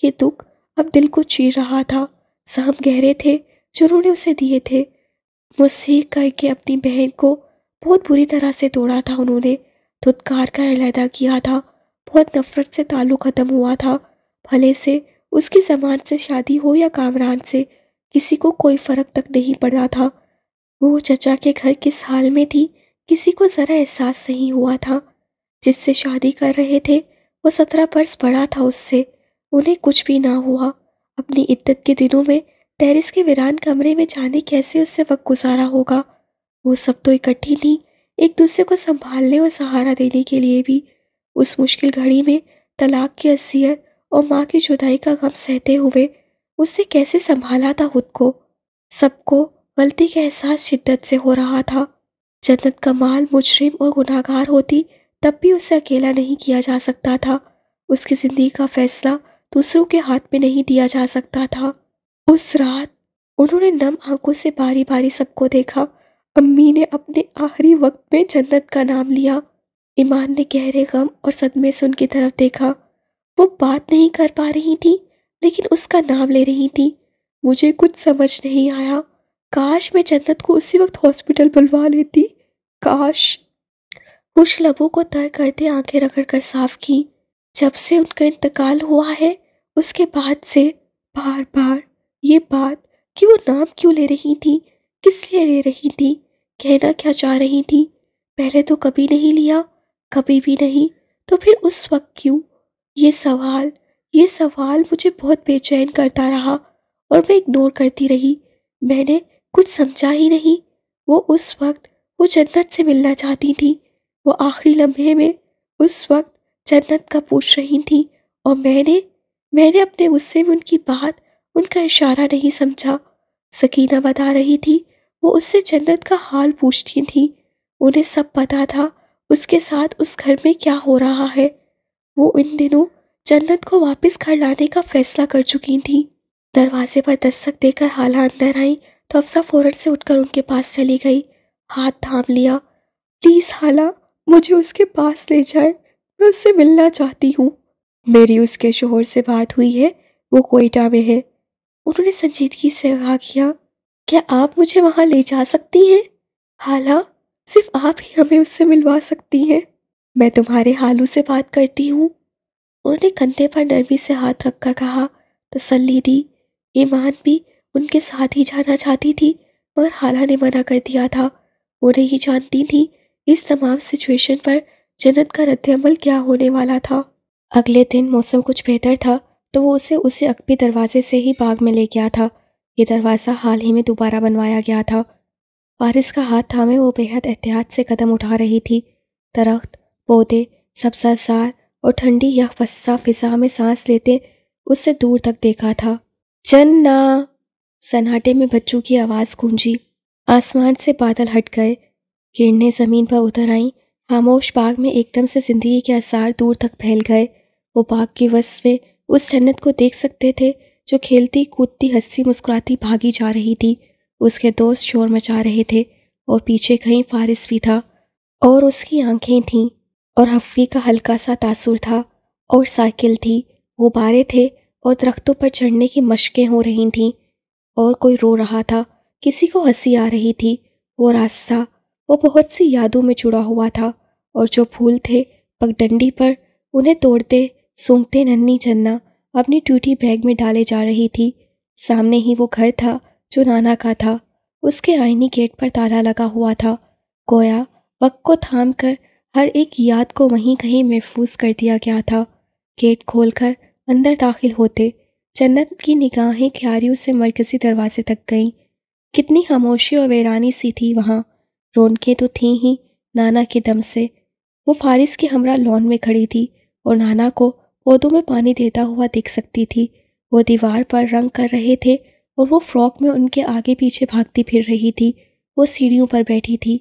یہ دکھ اب دل کو چیر رہا تھا۔ زخم گہرے تھے جو انہوں نے اسے دیے تھے۔ مسیح کر کے اپنی بہن کو بہت بری طرح سے توڑا تھا انہوں نے، دھتکار کر علیحدہ کیا تھا، بہت نفرت سے تعلق ختم ہوا تھا۔ بھلے سے اس کی زمان سے شادی ہو یا کامران سے، کسی کو کوئی فرق تک نہیں پڑا تھا۔ وہ چچا کے گھر کس حال میں تھی کسی کو ذرا احساس نہیں ہوا تھا۔ جس سے شادی کر رہے تھے وہ 17 برس بڑا تھا اس سے، انہیں کچھ بھی نہ ہوا۔ اپنی عدت کے دنوں میں ٹیرس کے ویران کمرے میں جانے کیسے اس سے وقت گزارا ہوگا۔ وہ سب تو اکٹھی تھی، ایک دوسرے کو سنبھالنے اور سہارا دینے کے لیے بھی۔ اس مشکل گھڑی میں طلاق کی اذیت اور ماں کی جدائی کا غم سہتے ہوئے اس سے کیسے سنبھالا تھا خود کو۔ سب کو غلطی کا احساس شدت سے ہو رہا تھا۔ جنت کمال مجرم اور گناہگار ہوتی تب بھی اسے اکیلا نہیں کیا جا سکتا تھا۔ اس کی زندگی کا فیصلہ دوسروں کے ہاتھ میں نہیں دیا جا سکتا تھا۔ اس رات انہوں نے نم آنکھوں سے باری باری سب کو دیکھا۔ امی نے اپنے آخری وقت میں جنت کا نام لیا۔ ایمان نے گہرے غم اور صدمے سے ان کی طرف دیکھا۔ وہ بات نہیں کر پا رہی تھی لیکن اس کا نام لے رہی تھی۔ مجھے کچھ سمجھ نہیں آیا، کاش میں جنت کو اسی وقت ہاسپٹل بلوا لیتی، کاش۔ خوش لبوں کو تر کرتے آنکھیں رگڑ کر صاف کی۔ جب سے ان کا انتقال ہوا ہے اس کے بعد سے بار بار یہ بات کہ وہ نام کیوں لے رہی تھی، کس لیے لے رہی تھی؟ کہنا کیا چاہ رہی تھی؟ پہلے تو کبھی نہیں لیا، کبھی بھی نہیں، تو پھر اس وقت کیوں؟ یہ سوال مجھے بہت بے چین کرتا رہا اور میں اگنور کرتی رہی۔ میں نے کچھ سمجھا ہی نہیں۔ وہ اس وقت وہ جنت سے ملنا چاہتی تھی، وہ آخری لمحے میں اس وقت جنت کا پوچھ رہی تھی، اور میں نے اپنے غصے میں ان کی بات، ان کا اشارہ نہیں سمجھا۔ سکینہ بتا رہی تھی وہ اس سے جنت کا حال پوچھتی تھی، انہیں سب پتا تھا اس کے ساتھ اس گھر میں کیا ہو رہا ہے۔ وہ ان دنوں جنت کو واپس گھر لانے کا فیصلہ کر چکی تھی۔ دروازے پر دستک دے کر حالہ اندر آئی تو افسا فوراً سے اٹھ کر ان کے پاس چلی گئی، ہاتھ تھام لیا۔ پلیز حالہ، مجھے اس کے پاس لے جائے، میں اس سے ملنا چاہتی ہوں۔ میری اس کے شوہر سے بات ہوئی ہے، وہ کوئٹہ میں ہے۔ انہوں نے سنجیدگی سے کہا، کیا آپ مجھے وہاں لے جا سکتی ہیں؟ حالہ، صرف آپ ہی ہمیں اس سے ملوا سکتی ہیں۔ میں تمہارے حالوں سے بات کرتی ہوں۔ انہوں نے کندھے پر نرمی سے ہاتھ رکھ کر کہا، تسلی دی۔ ایمان بھی ان کے ساتھ ہی جانا چاہتی تھی، مگر حالہ نے منع کر دیا تھا۔ وہ نہیں جانتی تھی اس تمام سچویشن پر جنت کا رد عمل کیا ہونے والا تھا۔ اگلے دن موسم کچھ بہتر تھا تو وہ اسے عقبی دروازے سے ہی باغ میں لے گیا تھا۔ یہ دروازہ حال ہی میں دوبارہ بنوایا گیا تھا۔ فارس کا ہاتھ تھامے وہ بے حد احتیاط سے قدم اٹھا رہی تھی۔ درخت، پودے، سبزہ اور ٹھنڈی یکفشاں فضا میں سانس لیتے اس سے دور تک دیکھا تھا۔ جنّا، سناٹے میں بچوں کی آواز گونجی۔ آسمان سے بادل ہٹ گئے، کرنیں زمین پر اتر آئیں۔ خاموش باغ میں ایک دم سے زندگی کے آثار دور تک پھیل گئے۔ وہ باغ کی وسط میں اس جنت کو دیکھ سکتے تھے جو کھیلتی کودتی ہنسی مسکراتی بھاگی جا رہی تھی۔ اس کے دوست شور مچا رہے تھے اور پیچھے کہیں فارس بھی تھا، اور اس کی آنکھیں تھیں، اور حفی کا ہلکا سا تاثر تھا، اور سائیکل تھی، غبارے تھے، اور درختوں پر چڑھنے کی مشقیں ہو رہی تھیں، اور کوئی رو رہا تھا، کسی کو ہنسی آ رہی تھی۔ وہ راستہ، وہ بہت سی یادوں میں جڑا ہوا تھا، اور جو پھول تھے پگڈنڈی پر، انہیں توڑتے سونگھتے ننھی جنّا اپنی ٹوٹی بیگ میں ڈالے جا رہی تھی۔ سامنے ہی وہ گھر تھا جو نانا کا تھا۔ اس کے آئینی گیٹ پر تالا لگا ہوا تھا، گویا وقت کو تھام کر ہر ایک یاد کو وہیں کہیں محفوظ کر دیا گیا تھا۔ گیٹ کھول کر اندر داخل ہوتے جنت کی نگاہیں کھیاریوں سے مرکزی دروازے تک گئیں۔ کتنی خاموشی اور ویرانی سی تھی وہاں۔ رونقیں تو تھیں ہی نانا کے دم سے۔ وہ فارس کے ہمراہ لان میں کھڑی تھی اور نانا کو پودوں میں پانی دیتا ہوا دیکھ سکتی تھی۔ وہ دیوار پر رنگ کر رہے تھے اور وہ فراک میں ان کے آگے پیچھے بھاگتی پھر رہی تھی۔ وہ سیڑھیوں پر بیٹھی تھی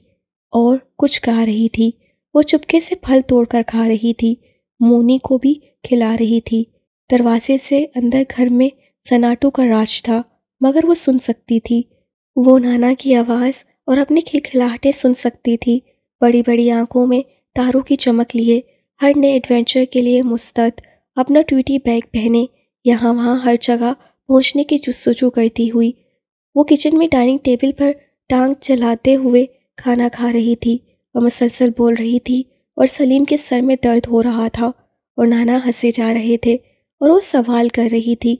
اور کچھ گا رہی تھی۔ وہ چپکے سے پھل توڑ کر کھا رہی تھی، مونی کو بھی کھلا رہی تھی۔ دروازے سے اندر گھر میں سناٹوں کا راج تھا، مگر وہ سن سکتی تھی۔ وہ نانا کی آواز اور اپنی کھلکھلاہٹیں سن سکتی تھی۔ بڑی بڑی آنکھوں میں تاروں کی چمک لیے، ہر نئے ایڈونچر کے لیے مستعد، اپنا ٹویٹی بیگ پہنے، یہاں وہاں ہر جگہ پہنچنے کی جستجو کرتی ہوئی، وہ کچن میں ڈائننگ ٹیبل پر ٹانگ چلاتے ہوئے کھانا کھا رہی تھی اور مسلسل بول رہی تھی، اور سلیم کے سر میں درد ہو رہا تھا اور نانا ہنسے جا رہے تھے اور وہ سوال کر رہی تھی۔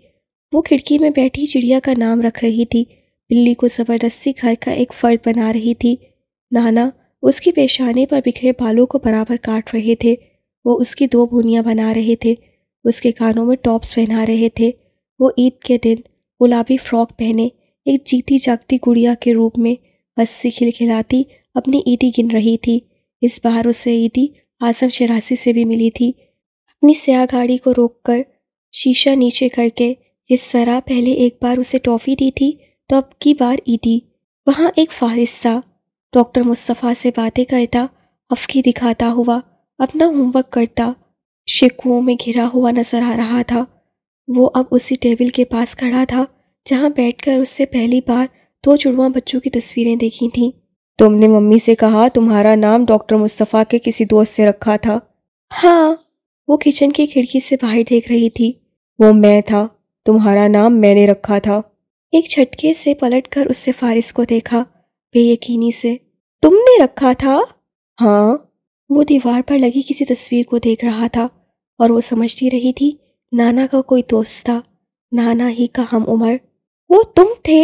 وہ کھڑکی میں بیٹھی چڑیا کا نام رکھ رہی تھی، بلی کو زبردستی گھر کا ایک فرد بنا رہی تھی۔ نانا اس کی پیشانی پر بکھرے بالوں کو برابر کاٹ رہے تھے، وہ اس کی 2 بھونیاں بنا رہے تھے، اس کے کانوں میں ٹاپس پہنا رہے تھے۔ وہ عید کے دن گلابی فراک پہنے ایک جیتی جاگتی گڑیا کے روپ میں ہنسی کھلکھلاتی اپنی عیدی گن رہی تھی۔ اس بار اسے عیدی اعظم شرازی سے بھی ملی تھی۔ اپنی سیاہ گاڑی کو روک کر شیشہ نیچے کر کے، جس طرح پہلے ایک بار اسے ٹافی دی تھی تو اب کی بار عیدی۔ وہاں ایک فارس تھا، ڈاکٹر مصطفیٰ سے باتیں کرتا، افقی دکھاتا ہوا، اپنا ہوم ورک کرتا، شکووں میں گھرا ہوا نظر آ رہا تھا۔ وہ اب اسی ٹیبل کے پاس کھڑا تھا جہاں بیٹھ کر اس سے پہلی بار 2 جڑواں بچوں کی تصویریں دیکھی تھیں۔ تم نے ممی سے کہا تمہارا نام ڈاکٹر مصطفیٰ کے کسی دوست سے رکھا تھا؟ ہاں، وہ کچن کی کھڑکی سے باہر دیکھ رہی تھی۔ وہ میں تھا، تمہارا نام میں نے رکھا تھا۔ ایک جھٹکے سے پلٹ کر اس سے فارس کو دیکھا، بے یقینی سے۔ تم نے رکھا تھا؟ ہاں۔ وہ دیوار پر لگی کسی تصویر کو دیکھ رہا تھا اور وہ سمجھتی رہی تھی نانا کا کوئی دوست تھا، نانا ہی کا ہم عمر۔ وہ تم تھے؟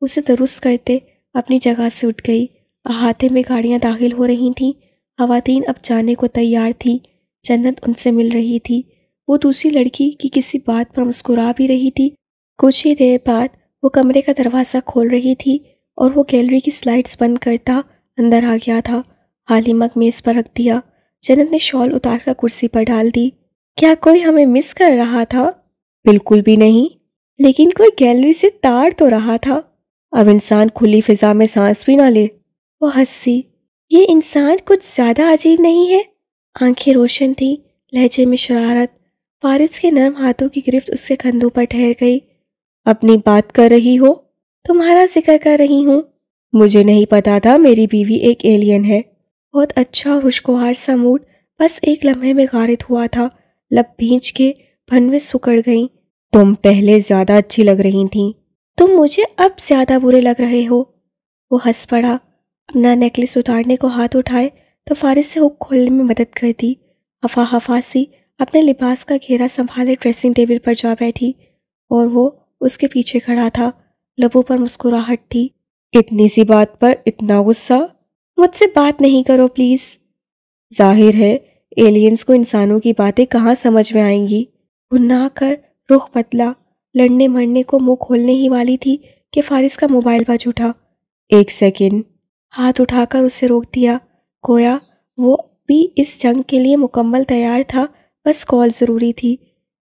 اسے درست کرتے اپنی جگہ سے اٹھ گئی۔ احاطے میں گاڑیاں داخل ہو رہی تھیں، خواتین اب جانے کو تیار تھیں۔ جنت ان سے مل رہی تھی، وہ دوسری لڑکی کی کسی بات پر مسکرا بھی رہی تھی۔ کچھ ہی دیر بعد وہ کمرے کا دروازہ کھول رہی تھی اور وہ گیلری کی سلائٹس بند کرتا اندر آ گیا تھا۔ خالی مگ میز پر رکھ دیا۔ جنت نے شال اتار کر کرسی پر ڈال دی۔ کیا کوئی ہمیں مس کر رہا تھا؟ بالکل بھی نہیں، لیکن کوئی گیلری سے تاڑ تو رہا تھا۔ اب انسان کھلی فضا میں سانس بھی نہ لے۔ وہ ہنسی۔ یہ انسان کچھ زیادہ عجیب نہیں ہے؟ آنکھیں روشن تھیں، لہجے میں شرارت۔ فارس کے نرم ہاتھوں کی گرفت اس کے کندھوں پر ٹھہر گئی۔ اپنی بات کر رہی ہو؟ تمہارا ذکر کر رہی ہوں۔ مجھے نہیں پتا تھا میری بیوی ایک ایلین ہے۔ بہت اچھا اور خوشگوار سا موڈ بس ایک لمحے میں غارت ہوا تھا۔ لب بھینچ کے بھن میں سکڑ گئیں۔ تم پہلے زیادہ اچھی لگ رہی تھیں۔ تم مجھے اب زیادہ برے لگ رہے ہو۔ وہ ہنس پڑا۔ اپنا نیکلس اتارنے کو ہاتھ اٹھائے تو فارس سے ہک کھولنے میں مدد کر دی۔ ہفا ہفا سی اپنے لباس کا گھیرا سنبھالے ڈریسنگ ٹیبل پر جا بیٹھی اور وہ اس کے پیچھے کھڑا تھا۔ لبوں پر مسکراہٹ تھی۔ اتنی سی بات پر اتنا غصہ؟ مجھ سے بات نہیں کرو پلیز۔ ظاہر ہے ایلینز کو انسانوں کی باتیں کہاں سمجھ میں آئیں گی۔ گھنا کر رخ بدلا، لڑنے مرنے کو منہ کھولنے ہی والی تھی کہ فارس کا موبائل بج اٹھا۔ ایک سیکنڈ۔ ہاتھ اٹھا کر اسے روک دیا، گویا وہ بھی اس جنگ کے لیے مکمل تیار تھا، بس کال ضروری تھی۔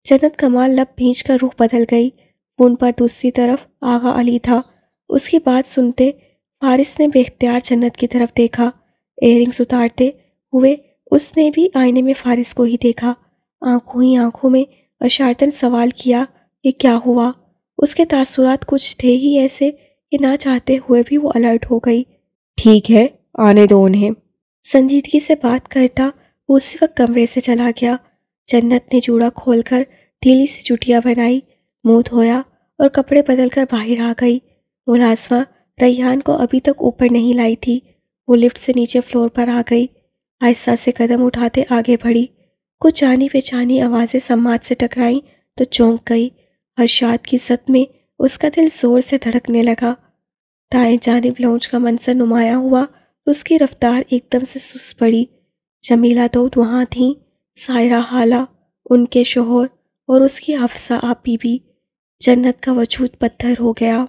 جنت کمال لب بھینچ کر رخ بدل گئی۔ فون پر دوسری طرف آغا علی تھا۔ اس کی بات سنتے فارس نے بے اختیار جنت کی طرف دیکھا۔ ایئرنگز اتارتے ہوئے اس نے بھی آئینے میں فارس کو ہی دیکھا۔ آنکھوں ہی آنکھوں میں اشارتاً سوال کیا، یہ کیا ہوا؟ اس کے تاثرات کچھ تھے ہی ایسے کہ نہ چاہتے ہوئے بھی وہ الرٹ ہو گئی۔ ٹھیک ہے، آنے دو انہیں۔ سنجیدگی سے بات کرتا وہ اسی وقت کمرے سے چلا گیا۔ جنت نے جوڑا کھول کر ڈھیلی سی چٹیاں بنائی، منہ دھویا اور کپڑے بدل کر باہر آ گئی۔ ملازمہ ریحان کو ابھی تک اوپر نہیں لائی تھی۔ وہ لفٹ سے نیچے فلور پر آ گئی، آہستہ سے قدم اٹھاتے آگے بڑھی۔ کچھ جانی پہچانی آوازیں سماعت سے ٹکرائیں تو چونک گئی۔ ارشاد کی زد میں اس کا دل زور سے دھڑکنے لگا۔ دائیں جانب لونج کا منظر نمایاں ہوا تو اس کی رفتار ایک دم سے سست پڑی۔ جمیلہ دود وہاں تھیں، سائرہ حالہ، ان کے شوہر اور اس کی حفصہ آپ بی بی۔ جنت کا وجود پتھر ہو گیا۔